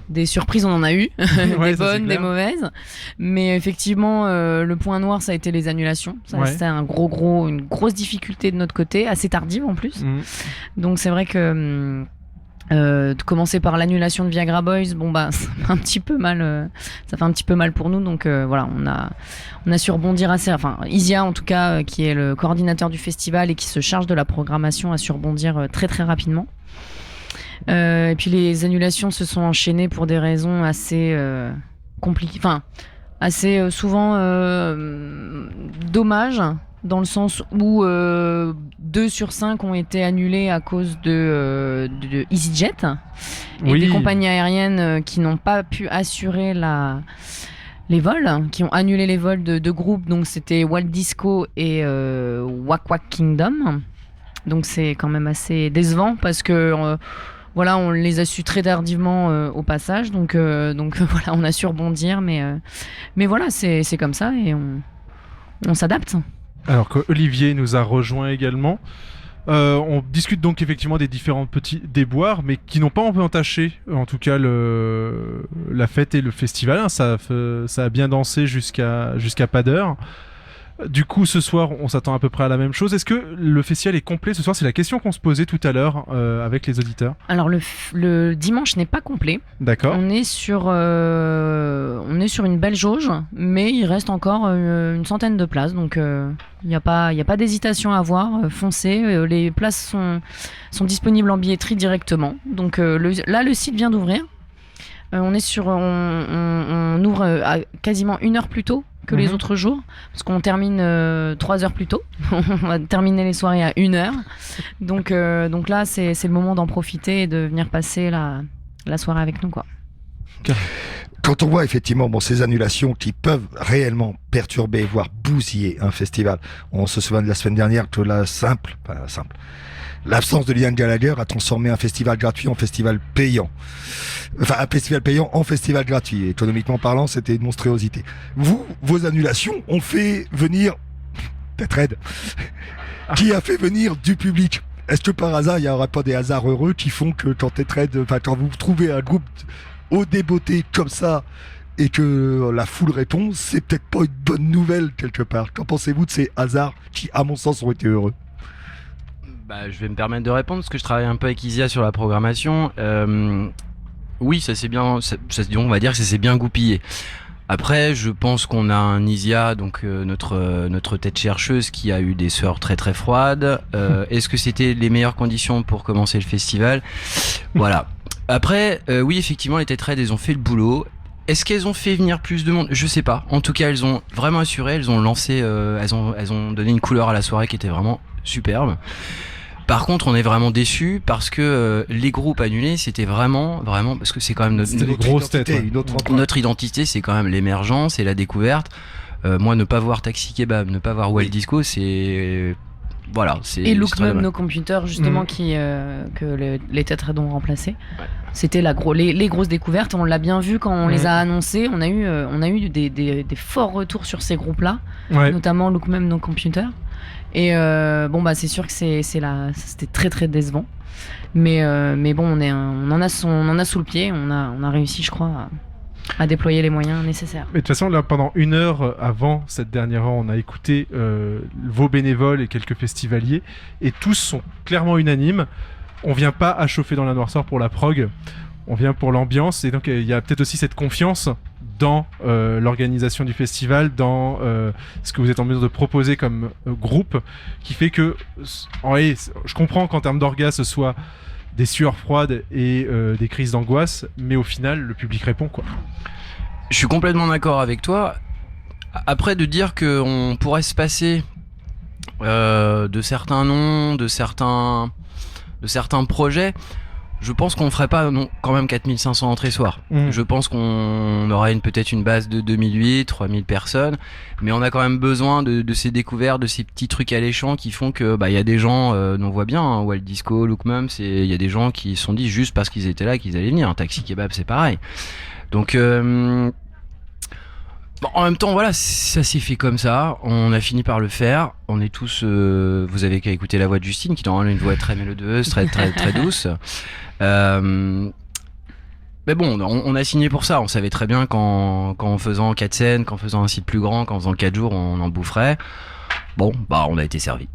des surprises, on en a eu, des bonnes, des mauvaises. Mais effectivement, le point noir, ça a été les annulations. Ça, c'était une grosse difficulté de notre côté, assez tardive en plus. Donc c'est vrai que De commencer par l'annulation de Viagra Boys, bon bah ça fait un petit peu mal pour nous, donc voilà, on a su rebondir assez, enfin Isia en tout cas, qui est le coordinateur du festival et qui se charge de la programmation, a su rebondir très très rapidement. Et puis les annulations se sont enchaînées pour des raisons assez compliquées, enfin assez souvent dommages, dans le sens où 2 sur 5 ont été annulés à cause de EasyJet et des compagnies aériennes qui n'ont pas pu assurer les vols, qui ont annulé les vols de groupes. Donc c'était Walt Disco et Wak Wak Kingdom. Donc c'est quand même assez décevant parce que voilà, on les a su très tardivement au passage. Donc voilà, on a su rebondir, mais voilà, c'est comme ça et on s'adapte. Alors que Olivier nous a rejoint également. On discute donc effectivement des différents petits déboires, mais qui n'ont pas entaché, en tout cas, la fête et le festival. Ça a bien dansé jusqu'à pas d'heure. Du coup, ce soir, on s'attend à peu près à la même chose. Est-ce que le festival est complet ce soir? C'est la question qu'on se posait tout à l'heure avec les auditeurs. Alors, le dimanche n'est pas complet. D'accord. On est sur une belle jauge, mais il reste encore une centaine de places. Donc, il n'y a pas d'hésitation à avoir. Foncez. Les places sont disponibles en billetterie directement. Donc, là, le site vient d'ouvrir. On ouvre à quasiment 1 heure plus tôt que les autres jours, parce qu'on termine 3 heures plus tôt. On va terminer les soirées à 1 heure. Donc là, c'est le moment d'en profiter et de venir passer la soirée avec nous, quoi. Quand on voit effectivement ces annulations qui peuvent réellement perturber, voire bousiller un festival, on se souvient de la semaine dernière que l'absence de Liam Gallagher a transformé un festival gratuit en festival payant. Enfin, un festival payant en festival gratuit. Économiquement parlant, c'était une monstruosité. Vos annulations ont fait venir Tête Raide. Qui a fait venir du public? Est-ce que par hasard, il n'y aura pas des hasards heureux qui font que quand vous trouvez un groupe au débeauté comme ça et que la foule répond, c'est peut-être pas une bonne nouvelle quelque part? Qu'en pensez-vous de ces hasards qui, à mon sens, ont été heureux? Je vais me permettre de répondre parce que je travaille un peu avec Isia sur la programmation. Oui, ça c'est bien. On va dire que ça s'est bien goupillé. Après, je pense qu'on a un Isia, donc notre tête chercheuse, qui a eu des soeurs très très froides. Est-ce que c'était les meilleures conditions pour commencer le festival? Voilà. Après, oui, effectivement, les têtes raides, elles ont fait le boulot. Est-ce qu'elles ont fait venir plus de monde? Je sais pas. En tout cas, elles ont vraiment assuré. Elles ont lancé, elles ont donné une couleur à la soirée qui était vraiment superbe. Par contre, on est vraiment déçus parce que les groupes annulés, c'était vraiment parce que c'est quand même notre identité, c'est quand même l'émergence et la découverte. Moi, ne pas voir Taxi Kebab, ne pas voir Wild Disco, c'est et Look Mum No Computer justement que les têtes raides ont remplacé. Ouais. C'était les grosses découvertes. On l'a bien vu quand on les a annoncés. On a eu des forts retours sur ces groupes-là, notamment Look Mum No Computer. Et c'est sûr que c'était très très décevant. Mais bon, on en a sous le pied. On a réussi, je crois, à déployer les moyens nécessaires. Mais de toute façon, là, pendant 1 heure avant cette dernière heure, on a écouté vos bénévoles et quelques festivaliers, et tous sont clairement unanimes. On vient pas à chauffer dans la noirceur pour la prog, on vient pour l'ambiance, et donc il y a peut-être aussi cette confiance dans l'organisation du festival, dans ce que vous êtes en mesure de proposer comme groupe, qui fait que, je comprends qu'en termes d'orgas, ce soit des sueurs froides et des crises d'angoisse, mais au final, le public répond, quoi. Je suis complètement d'accord avec toi. Après, de dire qu'on pourrait se passer de certains noms, de certains projets, je pense qu'on ne ferait pas quand même 4500 entrées soir. Je pense qu'on aura peut-être une base de 2008, 3000 personnes, mais on a quand même besoin de ces découvertes, de ces petits trucs alléchants qui font que y a des gens, on voit bien, Wild Disco, Look Mum, il y a des gens qui se sont dit juste parce qu'ils étaient là qu'ils allaient venir. Taxi Kebab, c'est pareil. Donc en même temps, voilà, ça s'est fait comme ça. On a fini par le faire. On est tous. Vous avez qu'à écouter la voix de Justine, qui normalement une voix très mélodieuse, très très très douce. Mais bon, on a signé pour ça. On savait très bien qu'en faisant 4 scènes, qu'en faisant un site plus grand, qu'en faisant 4 jours, on en boufferait. Bon, on a été servi.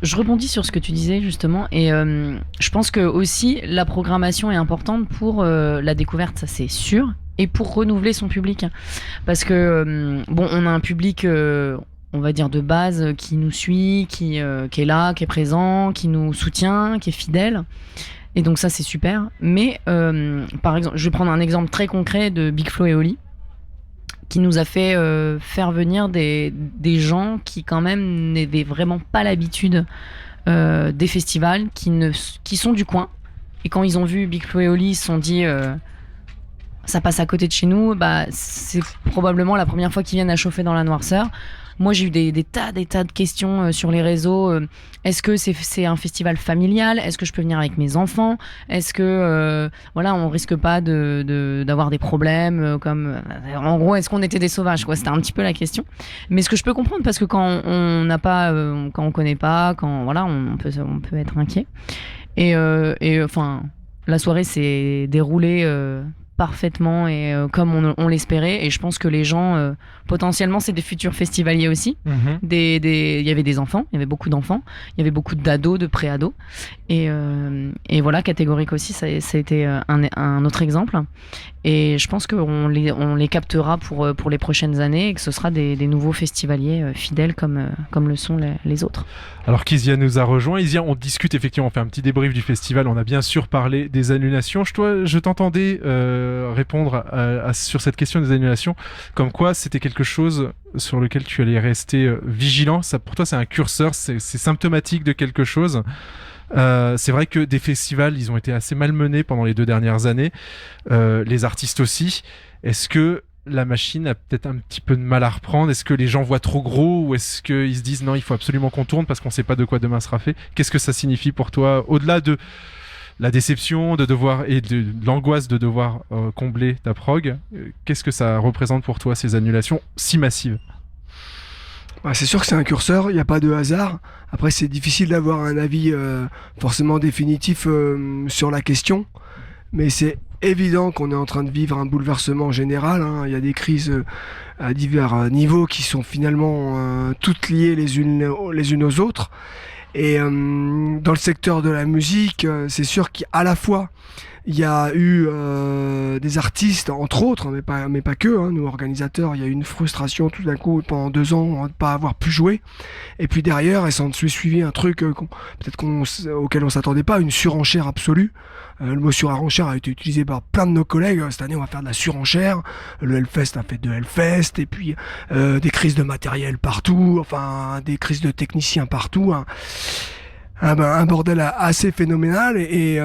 Je rebondis sur ce que tu disais justement, et je pense que aussi la programmation est importante pour la découverte, ça c'est sûr, et pour renouveler son public, parce que on a un public, on va dire de base, qui nous suit, qui est là, qui est présent, qui nous soutient, qui est fidèle. Et donc ça c'est super. Mais par exemple, je vais prendre un exemple très concret de Big Flo et Oli, qui nous a fait faire venir des gens qui quand même n'avaient vraiment pas l'habitude des festivals, qui sont du coin. Et quand ils ont vu Big Flo et Oli, ils se sont dit ça passe à côté de chez nous, c'est probablement la première fois qu'ils viennent à chauffer dans la noirceur. Moi, j'ai eu des tas de questions sur les réseaux. Est-ce que c'est un festival familial ? Est-ce que je peux venir avec mes enfants ? Est-ce que on risque pas d'avoir des problèmes en gros, est-ce qu'on était des sauvages, quoi ? C'était un petit peu la question. Mais ce que je peux comprendre, parce que quand on n'a pas, quand on connaît pas, on peut être inquiet. Et la soirée s'est déroulée parfaitement et comme on l'espérait, et je pense que les gens potentiellement c'est des futurs festivaliers aussi. Il y avait des enfants, il y avait beaucoup d'enfants, il y avait beaucoup d'ados, de pré-ados, et voilà, Catégorique aussi, ça a été un autre exemple, et je pense qu'on les captera pour les prochaines années, et que ce sera des nouveaux festivaliers fidèles comme le sont les autres. Alors Kizia nous a rejoint. Kizia, on discute effectivement, on fait un petit débrief du festival, on a bien sûr parlé des annulations. Je t'entendais répondre sur cette question des annulations, comme quoi c'était quelque chose sur lequel tu allais rester vigilant. Ça, pour toi, c'est un curseur, c'est symptomatique de quelque chose. C'est vrai que des festivals, ils ont été assez malmenés pendant les 2 dernières années, les artistes aussi. Est-ce que la machine a peut-être un petit peu de mal à reprendre? Est-ce que les gens voient trop gros, ou est-ce qu'ils se disent non, il faut absolument qu'on tourne parce qu'on sait pas de quoi demain sera fait? Qu'est-ce que ça signifie pour toi, au-delà de la déception de devoir et de l'angoisse de devoir combler ta prog? Qu'est-ce que ça représente pour toi, ces annulations si massives? C'est sûr que c'est un curseur, il n'y a pas de hasard. Après, c'est difficile d'avoir un avis forcément définitif sur la question, mais c'est évident qu'on est en train de vivre un bouleversement général. Il y a des crises à divers niveaux qui sont finalement toutes liées les unes aux autres. Et dans le secteur de la musique, c'est sûr qu'à la fois il y a eu des artistes, entre autres, mais pas que, nous organisateurs, il y a eu une frustration tout d'un coup pendant 2 ans de ne pas avoir pu jouer. Et puis derrière, et s'en suivi un truc auquel on s'attendait pas, une surenchère absolue. Le mot surenchère a été utilisé par plein de nos collègues. Cette année, on va faire de la surenchère. Le Hellfest a fait de Hellfest, et puis des crises de matériel partout, des crises de techniciens partout. Un bordel assez phénoménal, et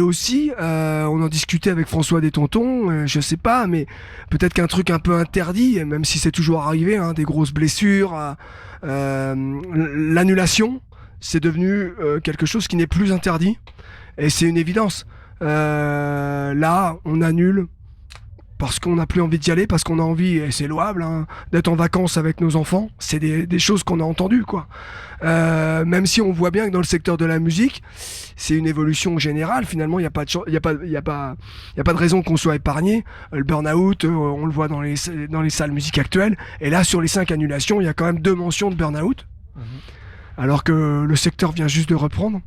aussi on en discutait avec François des Tontons, je sais pas, mais peut-être qu'un truc un peu interdit, même si c'est toujours arrivé, des grosses blessures, l'annulation, c'est devenu quelque chose qui n'est plus interdit, et c'est une évidence. Là, on annule parce qu'on n'a plus envie d'y aller, parce qu'on a envie, et c'est louable, d'être en vacances avec nos enfants. C'est des choses qu'on a entendues, quoi. Même si on voit bien que dans le secteur de la musique, c'est une évolution générale. Finalement, il n'y a pas de raison qu'on soit épargné. Le burn-out, on le voit dans les salles musique actuelles. Et là, sur les 5 annulations, il y a quand même 2 mentions de burn-out, alors que le secteur vient juste de reprendre.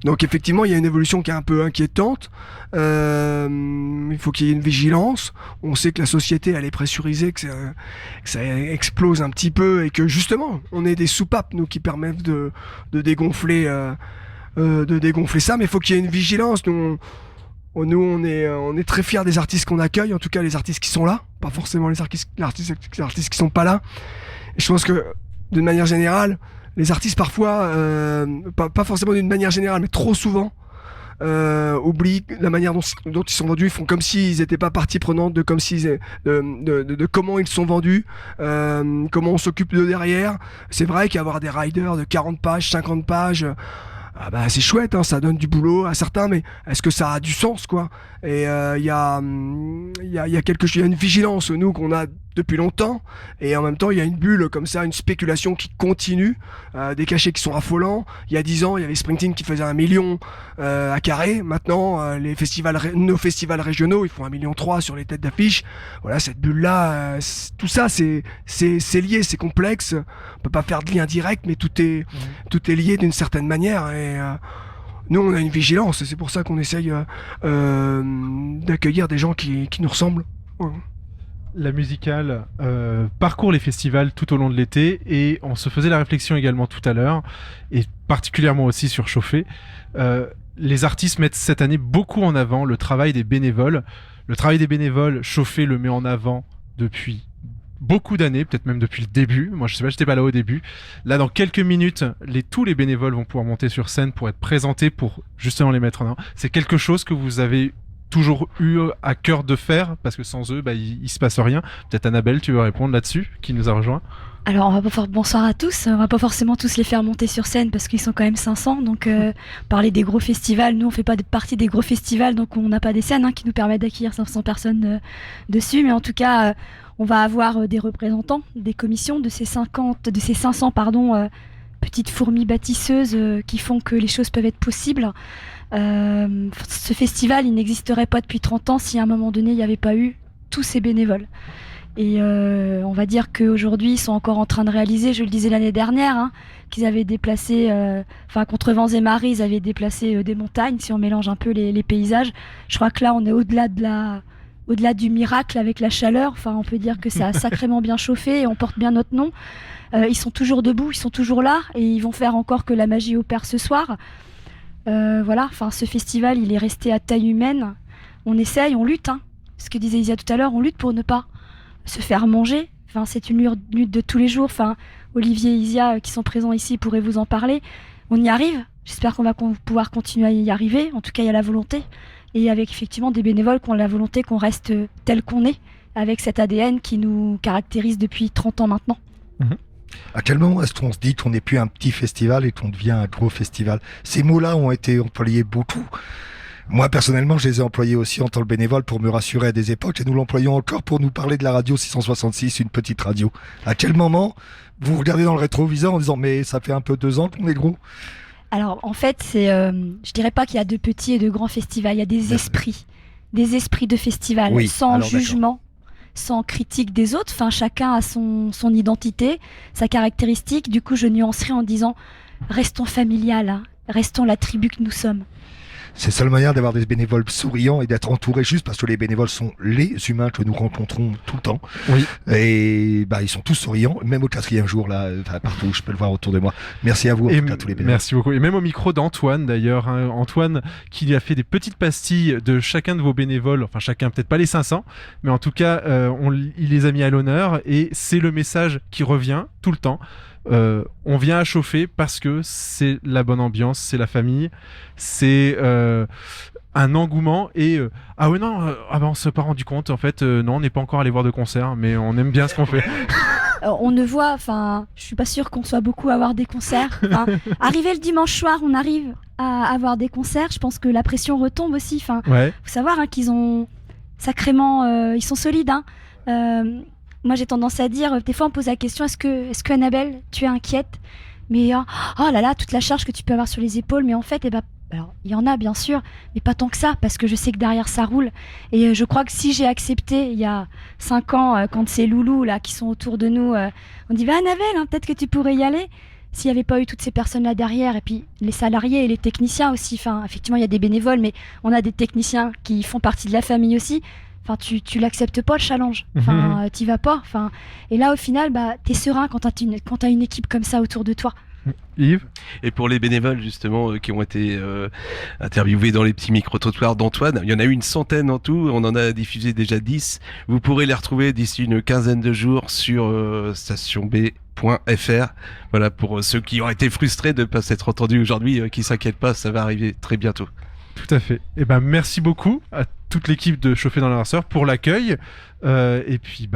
Donc effectivement, il y a une évolution qui est un peu inquiétante. Il faut qu'il y ait une vigilance. On sait que la société, elle est pressurisée, que ça explose un petit peu, et que justement, on est des soupapes, nous, qui permettent de dégonfler ça. Mais il faut qu'il y ait une vigilance. Nous, on est très fiers des artistes qu'on accueille, en tout cas les artistes qui sont là, pas forcément les artistes qui sont pas là. Et je pense que, d'une manière générale, les artistes parfois, pas forcément d'une manière générale, mais trop souvent, oublient la manière dont ils sont vendus. Ils font comme s'ils n'étaient pas partie prenante de comment ils sont vendus, comment on s'occupe d'eux derrière. C'est vrai qu'avoir des riders de 40 pages, 50 pages, c'est chouette, ça donne du boulot à certains, mais est-ce que ça a du sens, quoi? Et il y a une vigilance, nous, qu'on a depuis longtemps, et en même temps il y a une bulle comme ça, une spéculation qui continue, des cachets qui sont affolants. Il y a 10 ans il y avait Springsteen qui faisait 1 million à Carré. Maintenant nos festivals régionaux ils font 1,3 million sur les têtes d'affiche. Voilà, cette bulle là, tout ça c'est lié, c'est complexe, on peut pas faire de lien direct, mais tout est lié d'une certaine manière, et nous on a une vigilance, et c'est pour ça qu'on essaye d'accueillir des gens qui nous ressemblent. Ouais. La musicale parcourt les festivals tout au long de l'été, et on se faisait la réflexion également tout à l'heure, et particulièrement aussi sur Chauffer. Les artistes mettent cette année beaucoup en avant le travail des bénévoles. Le travail des bénévoles, Chauffer le met en avant depuis beaucoup d'années, peut-être même depuis le début. Moi, je sais pas, j'étais pas là au début. Là, dans quelques minutes, tous les bénévoles vont pouvoir monter sur scène pour être présentés, pour justement les mettre en avant. C'est quelque chose que vous avez toujours eu à cœur de faire, parce que sans eux, il se passe rien. Peut-être Annabelle, tu veux répondre là-dessus, qui nous a rejoint. Alors, bonsoir à tous. On va pas forcément tous les faire monter sur scène parce qu'ils sont quand même 500. Donc, parler des gros festivals, nous on fait pas partie des gros festivals, donc on n'a pas des scènes qui nous permettent d'accueillir 500 personnes dessus. Mais en tout cas, on va avoir des représentants, des commissions de ces 500 petites fourmis bâtisseuses qui font que les choses peuvent être possibles. Ce festival, il n'existerait pas depuis 30 ans si à un moment donné, il n'y avait pas eu tous ces bénévoles. Et on va dire qu'aujourd'hui, ils sont encore en train de réaliser, je le disais l'année dernière, qu'ils avaient déplacé, contre vents et marées, ils avaient déplacé des montagnes, si on mélange un peu les paysages. Je crois que là, on est au-delà du miracle avec la chaleur. Enfin, on peut dire que ça a sacrément bien chauffé et on porte bien notre nom. Ils sont toujours debout, ils sont toujours là, et ils vont faire encore que la magie opère ce soir. Ce festival, il est resté à taille humaine. On essaye, on lutte. Ce que disait Isia tout à l'heure, on lutte pour ne pas se faire manger. C'est une lutte de tous les jours. Olivier et Isia qui sont présents ici pourraient vous en parler. On y arrive. J'espère qu'on va pouvoir continuer à y arriver. En tout cas, il y a la volonté. Et avec effectivement des bénévoles qui ont la volonté qu'on reste tel qu'on est, avec cet ADN qui nous caractérise depuis 30 ans maintenant. À quel moment est-ce qu'on se dit qu'on n'est plus un petit festival et qu'on devient un gros festival ? Ces mots-là ont été employés beaucoup. Moi, personnellement, je les ai employés aussi en tant que bénévole pour me rassurer à des époques, et nous l'employons encore pour nous parler de la radio 666, une petite radio. À quel moment vous regardez dans le rétroviseur en disant « mais ça fait un peu 2 ans qu'on est gros ». Alors, en fait, je dirais pas qu'il y a de petits et de grands festivals, il y a des esprits de festival, sans jugement, sans critique des autres. Chacun a son identité, sa caractéristique. Du coup, je nuancerai en disant « restons familial, restons la tribu que nous sommes ». C'est la seule manière d'avoir des bénévoles souriants et d'être entourés, juste parce que les bénévoles sont les humains que nous rencontrons tout le temps. Oui. Et ils sont tous souriants, même au 4e jour, là, partout, je peux le voir autour de moi. Merci à vous, en tout cas, tous les bénévoles. Merci beaucoup. Et même au micro d'Antoine, d'ailleurs. Antoine, qui a fait des petites pastilles de chacun de vos bénévoles. Enfin, chacun, peut-être pas les 500, mais en tout cas, il les a mis à l'honneur. Et c'est le message qui revient tout le temps. On vient à Chauffer parce que c'est la bonne ambiance, c'est la famille, c'est un engouement, et on s'est pas rendu compte en fait, non, on n'est pas encore allé voir de concert, mais on aime bien ce qu'on fait. On ne voit, je suis pas sûre qu'on soit beaucoup à voir des concerts. Arrivé le dimanche soir, on arrive à avoir des concerts. Je pense que la pression retombe aussi. Faut savoir qu'ils ont sacrément, ils sont solides. Moi, j'ai tendance à dire, des fois, on pose la question, est-ce que Annabelle, tu es inquiète ? Mais oh là là, toute la charge que tu peux avoir sur les épaules. Mais en fait, alors, il y en a bien sûr, mais pas tant que ça, parce que je sais que derrière ça roule. Et je crois que si j'ai accepté il y a 5 ans, quand ces loulous là qui sont autour de nous, on dit Annabelle, peut-être que tu pourrais y aller. S'il n'y avait pas eu toutes ces personnes-là derrière, et puis les salariés et les techniciens aussi. Effectivement, il y a des bénévoles, mais on a des techniciens qui font partie de la famille aussi. Tu l'acceptes pas le challenge. T'y vas pas. Et là, au final, t'es serein quand t'as une équipe comme ça autour de toi. Yves ? Et pour les bénévoles justement qui ont été interviewés dans les petits micro-trottoirs d'Antoine, il y en a eu une centaine en tout, on en a diffusé déjà 10. Vous pourrez les retrouver d'ici une quinzaine de jours sur stationb.fr. Voilà, pour ceux qui ont été frustrés de ne pas s'être entendus aujourd'hui, qui s'inquiètent pas, ça va arriver très bientôt. Tout à fait. Et merci beaucoup à toute l'équipe de Chauffer dans l'ascenseur pour l'accueil. Et puis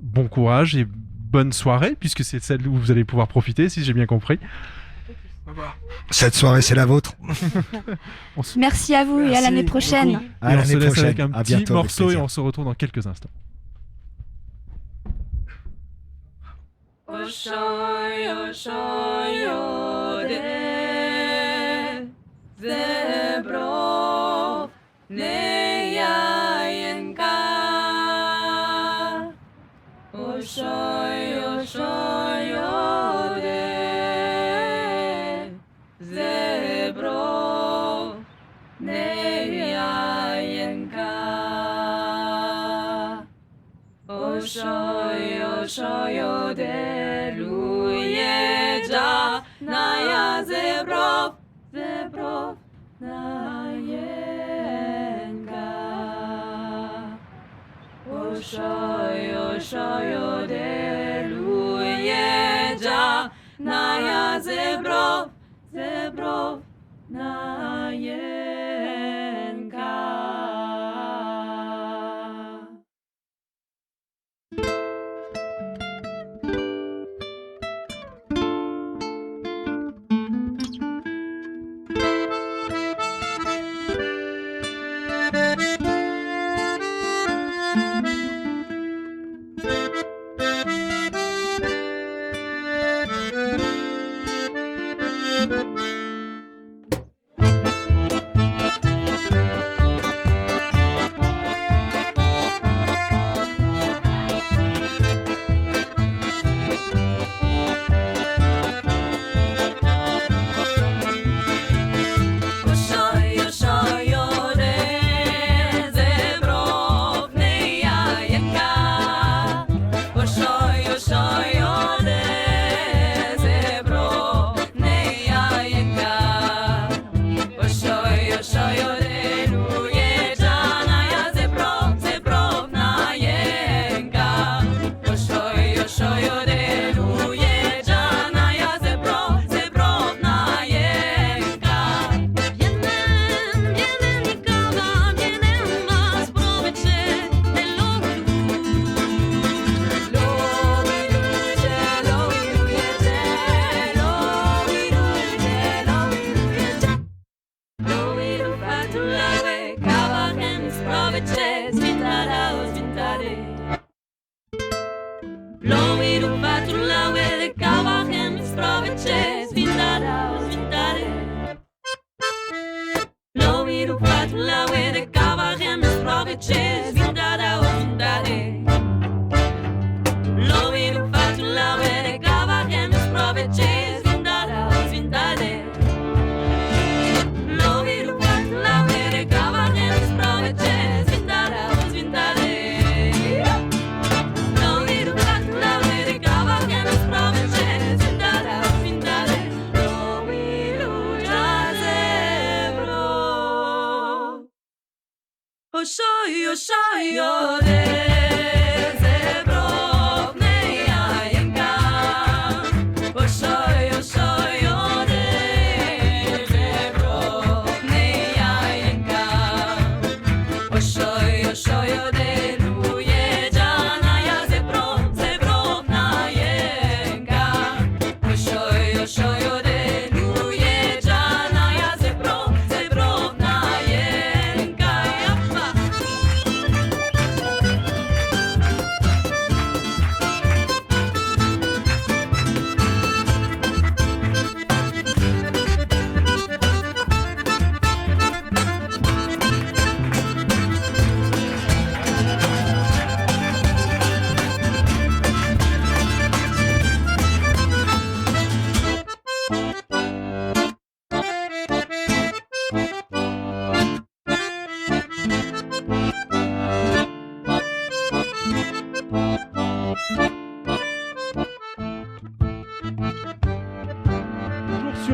bon courage et bonne soirée, puisque c'est celle où vous allez pouvoir profiter, si j'ai bien compris. Cette soirée, c'est la vôtre. Merci à vous. Et à l'année prochaine. Et on se laisse avec un petit morceau et on se retrouve dans quelques instants.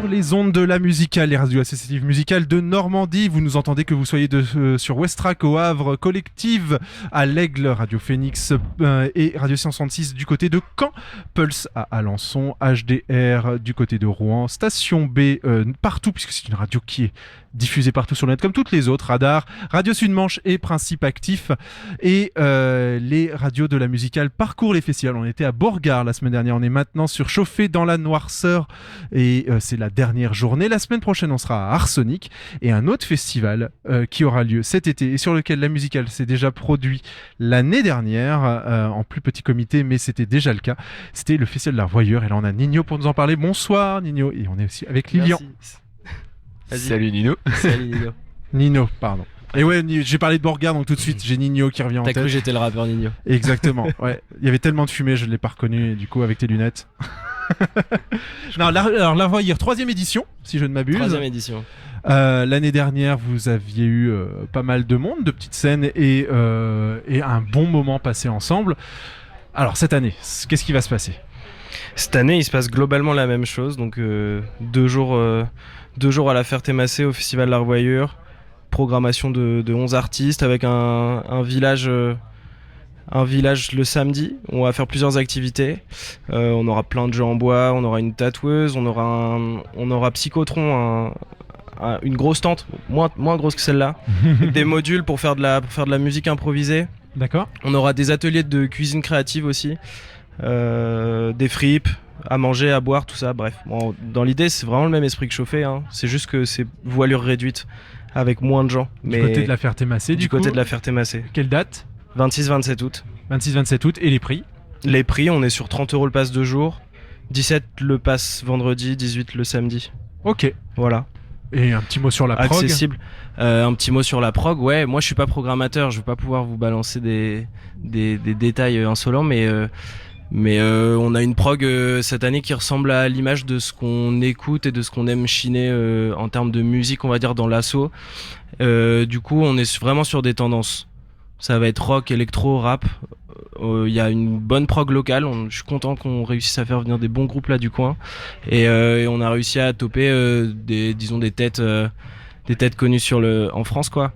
Les ondes de la musicale, les radios associatives musicales de Normandie. Vous nous entendez que vous soyez sur Westrack au Havre, Collective à l'Aigle, Radio Phoenix et Radio 166 du côté de Caen, Pulse à Alençon, HDR du côté de Rouen, Station B partout puisque c'est une radio qui est diffusée partout sur le net comme toutes les autres, Radar, Radio Sud-Manche et Principe Actif. Et les radios de la musicale parcourent les festivals. On était à Borgard la semaine dernière, on est maintenant sur Chauffé dans la noirceur et c'est la dernière dernière journée. La semaine prochaine, on sera à Arsenic et un autre festival qui aura lieu cet été et sur lequel la musicale s'est déjà produit l'année dernière en plus petit comité, mais c'était déjà le cas. C'était le festival de l'Arvoyeur et là on a Nino pour nous en parler. Bonsoir Nino, et on est aussi avec Lilian. Salut Nino. Salut Nino. Nino, pardon. Et ouais, j'ai parlé de Borgard, donc tout de suite j'ai Nino qui revient en tête. T'as cru que j'étais le rappeur Nino. Exactement, ouais. Il y avait tellement de fumée, je ne l'ai pas reconnu, et du coup avec tes lunettes. Non, alors l'Arvoyeur, 3e édition, si je ne m'abuse. 3e édition. L'année dernière, vous aviez eu pas mal de monde, de petites scènes et un bon moment passé ensemble. Alors cette année, qu'est-ce qui va se passer ? Cette année, il se passe globalement la même chose. Donc 2 jours à la Ferté-Massé au Festival de l'Arvoyeur. Programmation de 11 artistes avec un village le samedi. On va faire plusieurs activités. On aura plein de jeux en bois, on aura une tatoueuse, on aura Psychotron, une grosse tente, moins grosse que celle-là, des modules pour faire de la musique improvisée. D'accord. On aura des ateliers de cuisine créative aussi, des fripes, à manger, à boire, tout ça. Bref, bon, dans l'idée, c'est vraiment le même esprit que Chauffé, hein. C'est juste que c'est voilure réduite avec moins de gens. Du côté de la Ferté-Massé, du côté de la Ferté-Massé. Quelle date ? 26-27 août. 26-27 août. Et les prix ? Les prix, on est sur 30 € le pass 2 jours, 17 le pass vendredi, 18 le samedi. Ok. Voilà. Et un petit mot sur la prog. Accessible. Un petit mot sur la prog. Ouais, moi je suis pas programmateur, je vais pas pouvoir vous balancer des détails insolents, mais on a une prog cette année qui ressemble à l'image de ce qu'on écoute et de ce qu'on aime chiner en termes de musique, on va dire, dans l'assaut. Du coup, on est vraiment sur des tendances. Ça va être rock, électro, rap. Il y a une bonne prog locale. Je suis content qu'on réussisse à faire venir des bons groupes là du coin. Et on a réussi à toper des têtes connues en France, quoi.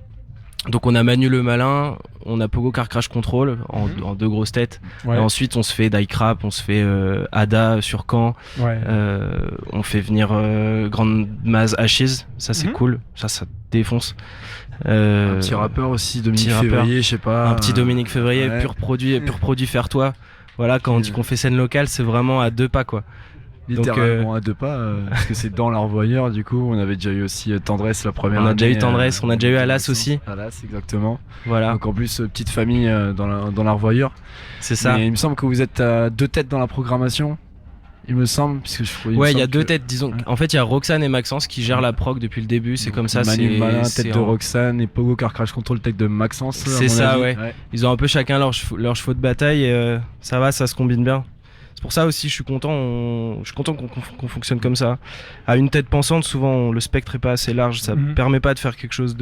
Donc on a Manu le Malin, on a Pogo Car Crash Control en 2 grosses têtes. Ouais. Et ensuite on se fait Die Crap, on se fait Ada sur Caen. Ouais. On fait venir Grande Maz Ashes, ça c'est cool, ça défonce. Un petit rappeur aussi, Dominique Février, je sais pas. Un petit Dominique Février, pur produit faire toi. Voilà, quand on dit qu'on fait scène locale, c'est vraiment à 2 pas, quoi. Littéralement à 2 pas, parce que c'est dans l'Arvoyeur. Du coup, on avait déjà eu aussi Tendresse la première année. On a déjà eu Tendresse, on a déjà eu Alas aussi. Alas, exactement. Voilà. Donc en plus, petite famille dans l'Arvoyeur. C'est ça. Mais il me semble que vous êtes à 2 têtes dans la programmation. Il me semble, puisque il y a 2 têtes, disons. En fait, il y a Roxane et Maxence qui gèrent la prog depuis le début. C'est donc, comme ça. Manu Malin, tête de Roxane, et Pogo Car Crash Control, tête de Maxence. C'est ça, ouais. Ils ont un peu chacun leurs chevaux de bataille et ça se combine bien. C'est pour ça aussi, je suis content qu'on fonctionne comme ça. À une tête pensante, souvent le spectre est pas assez large, ça permet pas de faire quelque chose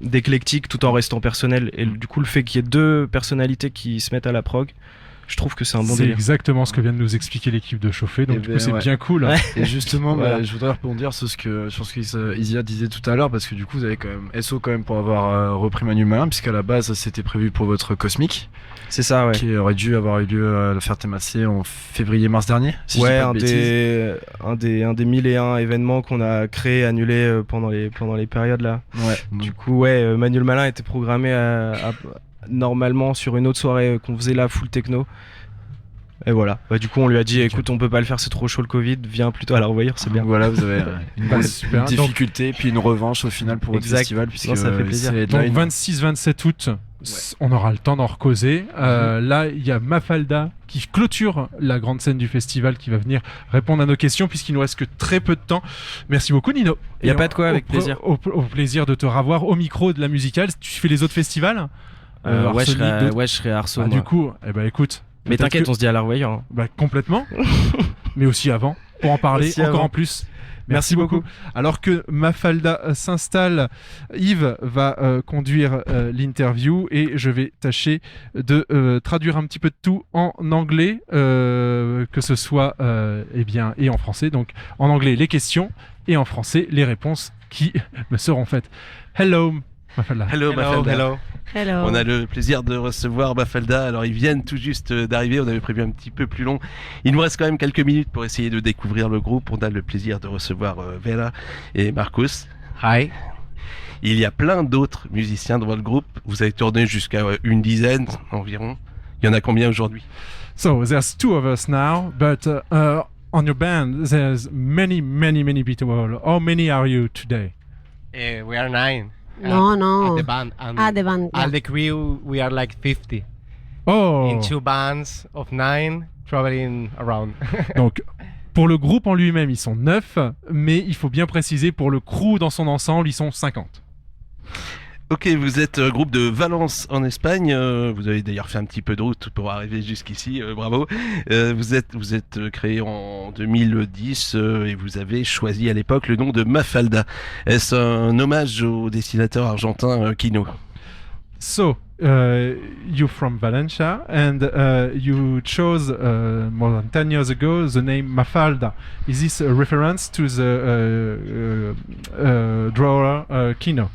d'éclectique tout en restant personnel. Et du coup, le fait qu'il y ait 2 personnalités qui se mettent à la prog, je trouve que c'est un bon délire. C'est exactement ce que vient de nous expliquer l'équipe de Chauffé, donc du coup c'est bien cool. Ouais. Et justement, je voudrais rebondir sur ce que Isia disait tout à l'heure, parce que du coup vous avez quand même SO pour avoir repris Manu Malin, puisqu'à la base c'était prévu pour votre Cosmic. C'est ça, ouais. Qui aurait dû avoir eu lieu à la Ferté-Massé en février-mars dernier. Si ouais, un des 1001 événements qu'on a créé, annulé pendant les périodes là. Ouais. Du coup, Manu Malin était programmé normalement sur une autre soirée qu'on faisait là, full techno. Et voilà. Du coup, on lui a dit, écoute, on peut pas le faire, c'est trop chaud le Covid, viens plutôt à l'Arvoyeur, c'est bien. Voilà, vous avez une difficulté, puis une revanche au final pour votre festival, puisque ça fait plaisir. Donc 26-27 août. On aura le temps d'en recauser. Là, il y a Mafalda qui clôture la grande scène du festival, qui va venir répondre à nos questions, puisqu'il nous reste que très peu de temps. Merci beaucoup, Nino. Il n'y a pas de quoi, avec plaisir. Au plaisir de te revoir au micro de la musicale. Tu fais les autres festivals je serai à Arceau. Du coup, écoute. Mais t'inquiète, on se dit à l'Arvoyeur. Hein. Complètement. Mais aussi avant, pour en parler encore en plus. Merci beaucoup. Alors que Mafalda s'installe, Yves va conduire l'interview et je vais tâcher de traduire un petit peu de tout en anglais, que ce soit et en français. Donc en anglais les questions et en français les réponses qui me seront faites. Hello Mafalda. Hello Mafalda. Hello. On a le plaisir de recevoir Mafalda. Alors ils viennent tout juste d'arriver, on avait prévu un petit peu plus long. Il nous reste quand même quelques minutes pour essayer de découvrir le groupe. On a le plaisir de recevoir Vera et Marcus. Hi. Il y a plein d'autres musiciens dans votre groupe. Vous avez tourné jusqu'à une dizaine environ. Il y en a combien aujourd'hui? So there's 2 of us now, but on your band, there's many people. How many are you today? We are 9. No. At the band. And the band. All the crew, we are like 50. Oh. In 2 bands of 9, traveling around. Donc, pour le groupe en lui-même, ils sont 9, mais il faut bien préciser, pour le crew dans son ensemble, ils sont 50. Ok, vous êtes groupe de Valence en Espagne. Vous avez d'ailleurs fait un petit peu de route pour arriver jusqu'ici. Bravo. Vous êtes créé en 2010 et vous avez choisi à l'époque le nom de Mafalda. Est-ce un hommage au dessinateur argentin Quino? So, you're from Valencia and you chose more than 10 years ago the name Mafalda. Is this a reference to the drawer Quino?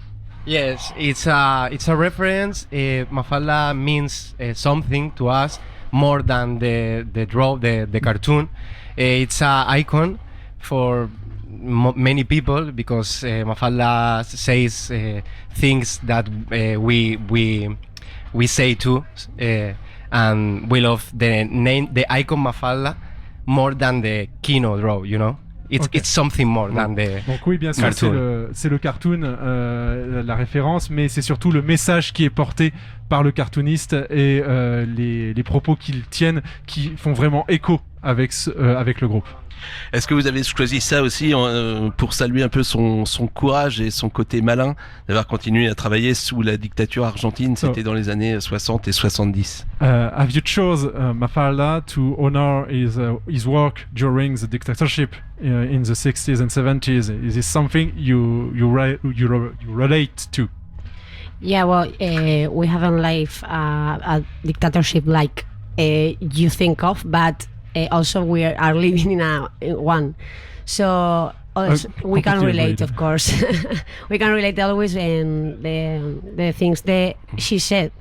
Yes, it's a reference. Mafalda means something to us more than the cartoon. It's an icon for many people because Mafalda says things that we say too, and we love the icon Mafalda more than the Quino draw, you know. It's something more than the Donc oui, bien sûr, c'est le cartoon, la référence, mais c'est surtout le message qui est porté par le cartooniste et les propos qu'il tienne qui font vraiment écho avec le groupe. Est-ce que vous avez choisi ça aussi pour saluer un peu son courage et son côté malin d'avoir continué à travailler sous la dictature argentine? C'était dans les années 60 et 70. Have you chose Mafalda to honor his work during the dictatorship in the 60s and 70s? Is this something you relate to? Yeah, well, we haven't lived a dictatorship like you think of, but also we are living in one, so we can relate, of course. We can relate always in the things that she said.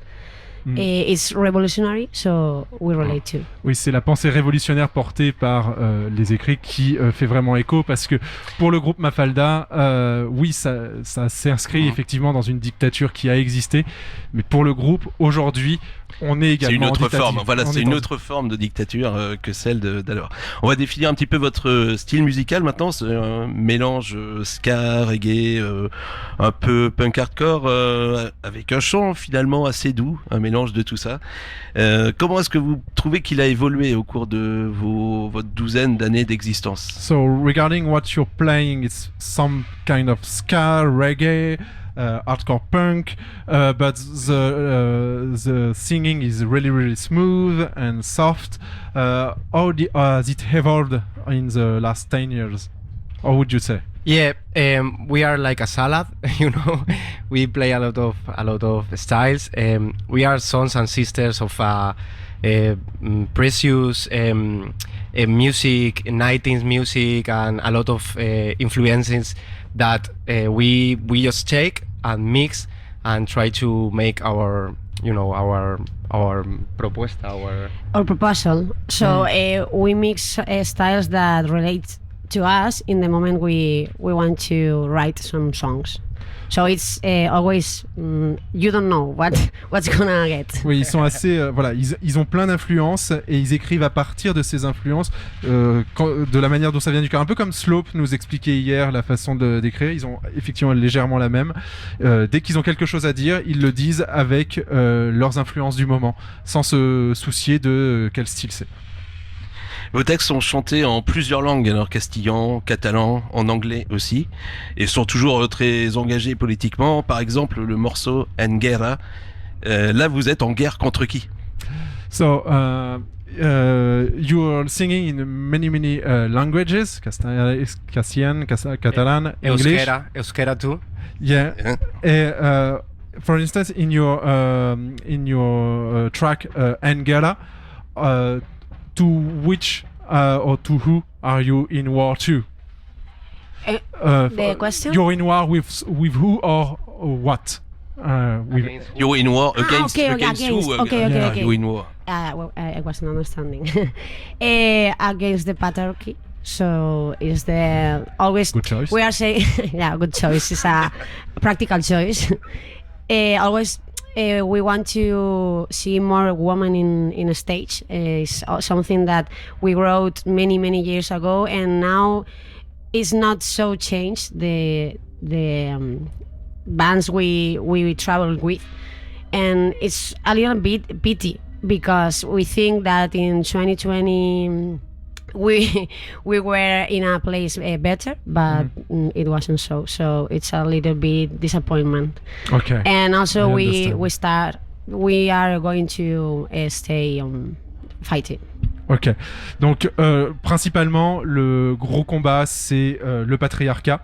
It's revolutionary, so we relate to. Oui, c'est la pensée révolutionnaire portée par les écrits qui fait vraiment écho, parce que pour le groupe Mafalda, oui, ça s'inscrit effectivement dans une dictature qui a existé, mais pour le groupe aujourd'hui, on est également c'est une autre en forme. Voilà, c'est une autre forme de dictature que celle d'alors. On va définir un petit peu votre style musical maintenant. C'est un mélange ska, reggae, un peu punk hardcore, avec un chant finalement assez doux, un mélange de tout ça. Comment est-ce que vous trouvez qu'il a évolué au cours de votre douzaine d'années d'existence? So regarding what you're playing, it's some kind of ska, reggae, hardcore punk, but the singing is really smooth and soft. How has it evolved in the last 10 years? How would you say? Yeah, we are like a salad, you know. We play a lot of styles. We are sons and sisters of precious music, 19th music, and a lot of influences that we just take and mix and try to make our propuesta, our proposal. So we mix styles that relate to us in the moment we want to write some songs. So it's always you don't know what's gonna get. Oui, ils sont assez voilà, ils ont plein d'influences et ils écrivent à partir de ces influences, de la manière dont ça vient du cœur. Un peu comme Slope nous expliquait hier la façon d'écrire. Ils ont effectivement légèrement la même. Dès qu'ils ont quelque chose à dire, ils le disent avec leurs influences du moment, sans se soucier de quel style c'est. Vos textes sont chantés en plusieurs langues, alors castillan, catalan, en anglais aussi, et sont toujours très engagés politiquement. Par exemple, le morceau En Guerra, là vous êtes en guerre contre qui? So, you are singing in many languages, Castilian, Catalan, English. Euskera too. Yeah. For instance, in your track En Guerra, to which or to who are you in war to? The question? You're in war with who or what? You're in war against who? Okay. You're in war. Well, I wasn't understanding. Against the patriarchy. So is the always good choice. We are saying good choice. It's a practical choice. Always we want to see more women in a stage. It's something that we wrote many years ago, and now it's not so changed. The bands we travel with, and it's a little bit pity because we think that in 2020 we were in a place better, but it wasn't so. So it's a little bit disappointment. Okay. And also we are going to stay fighting. Ok. Donc principalement le gros combat c'est le patriarcat.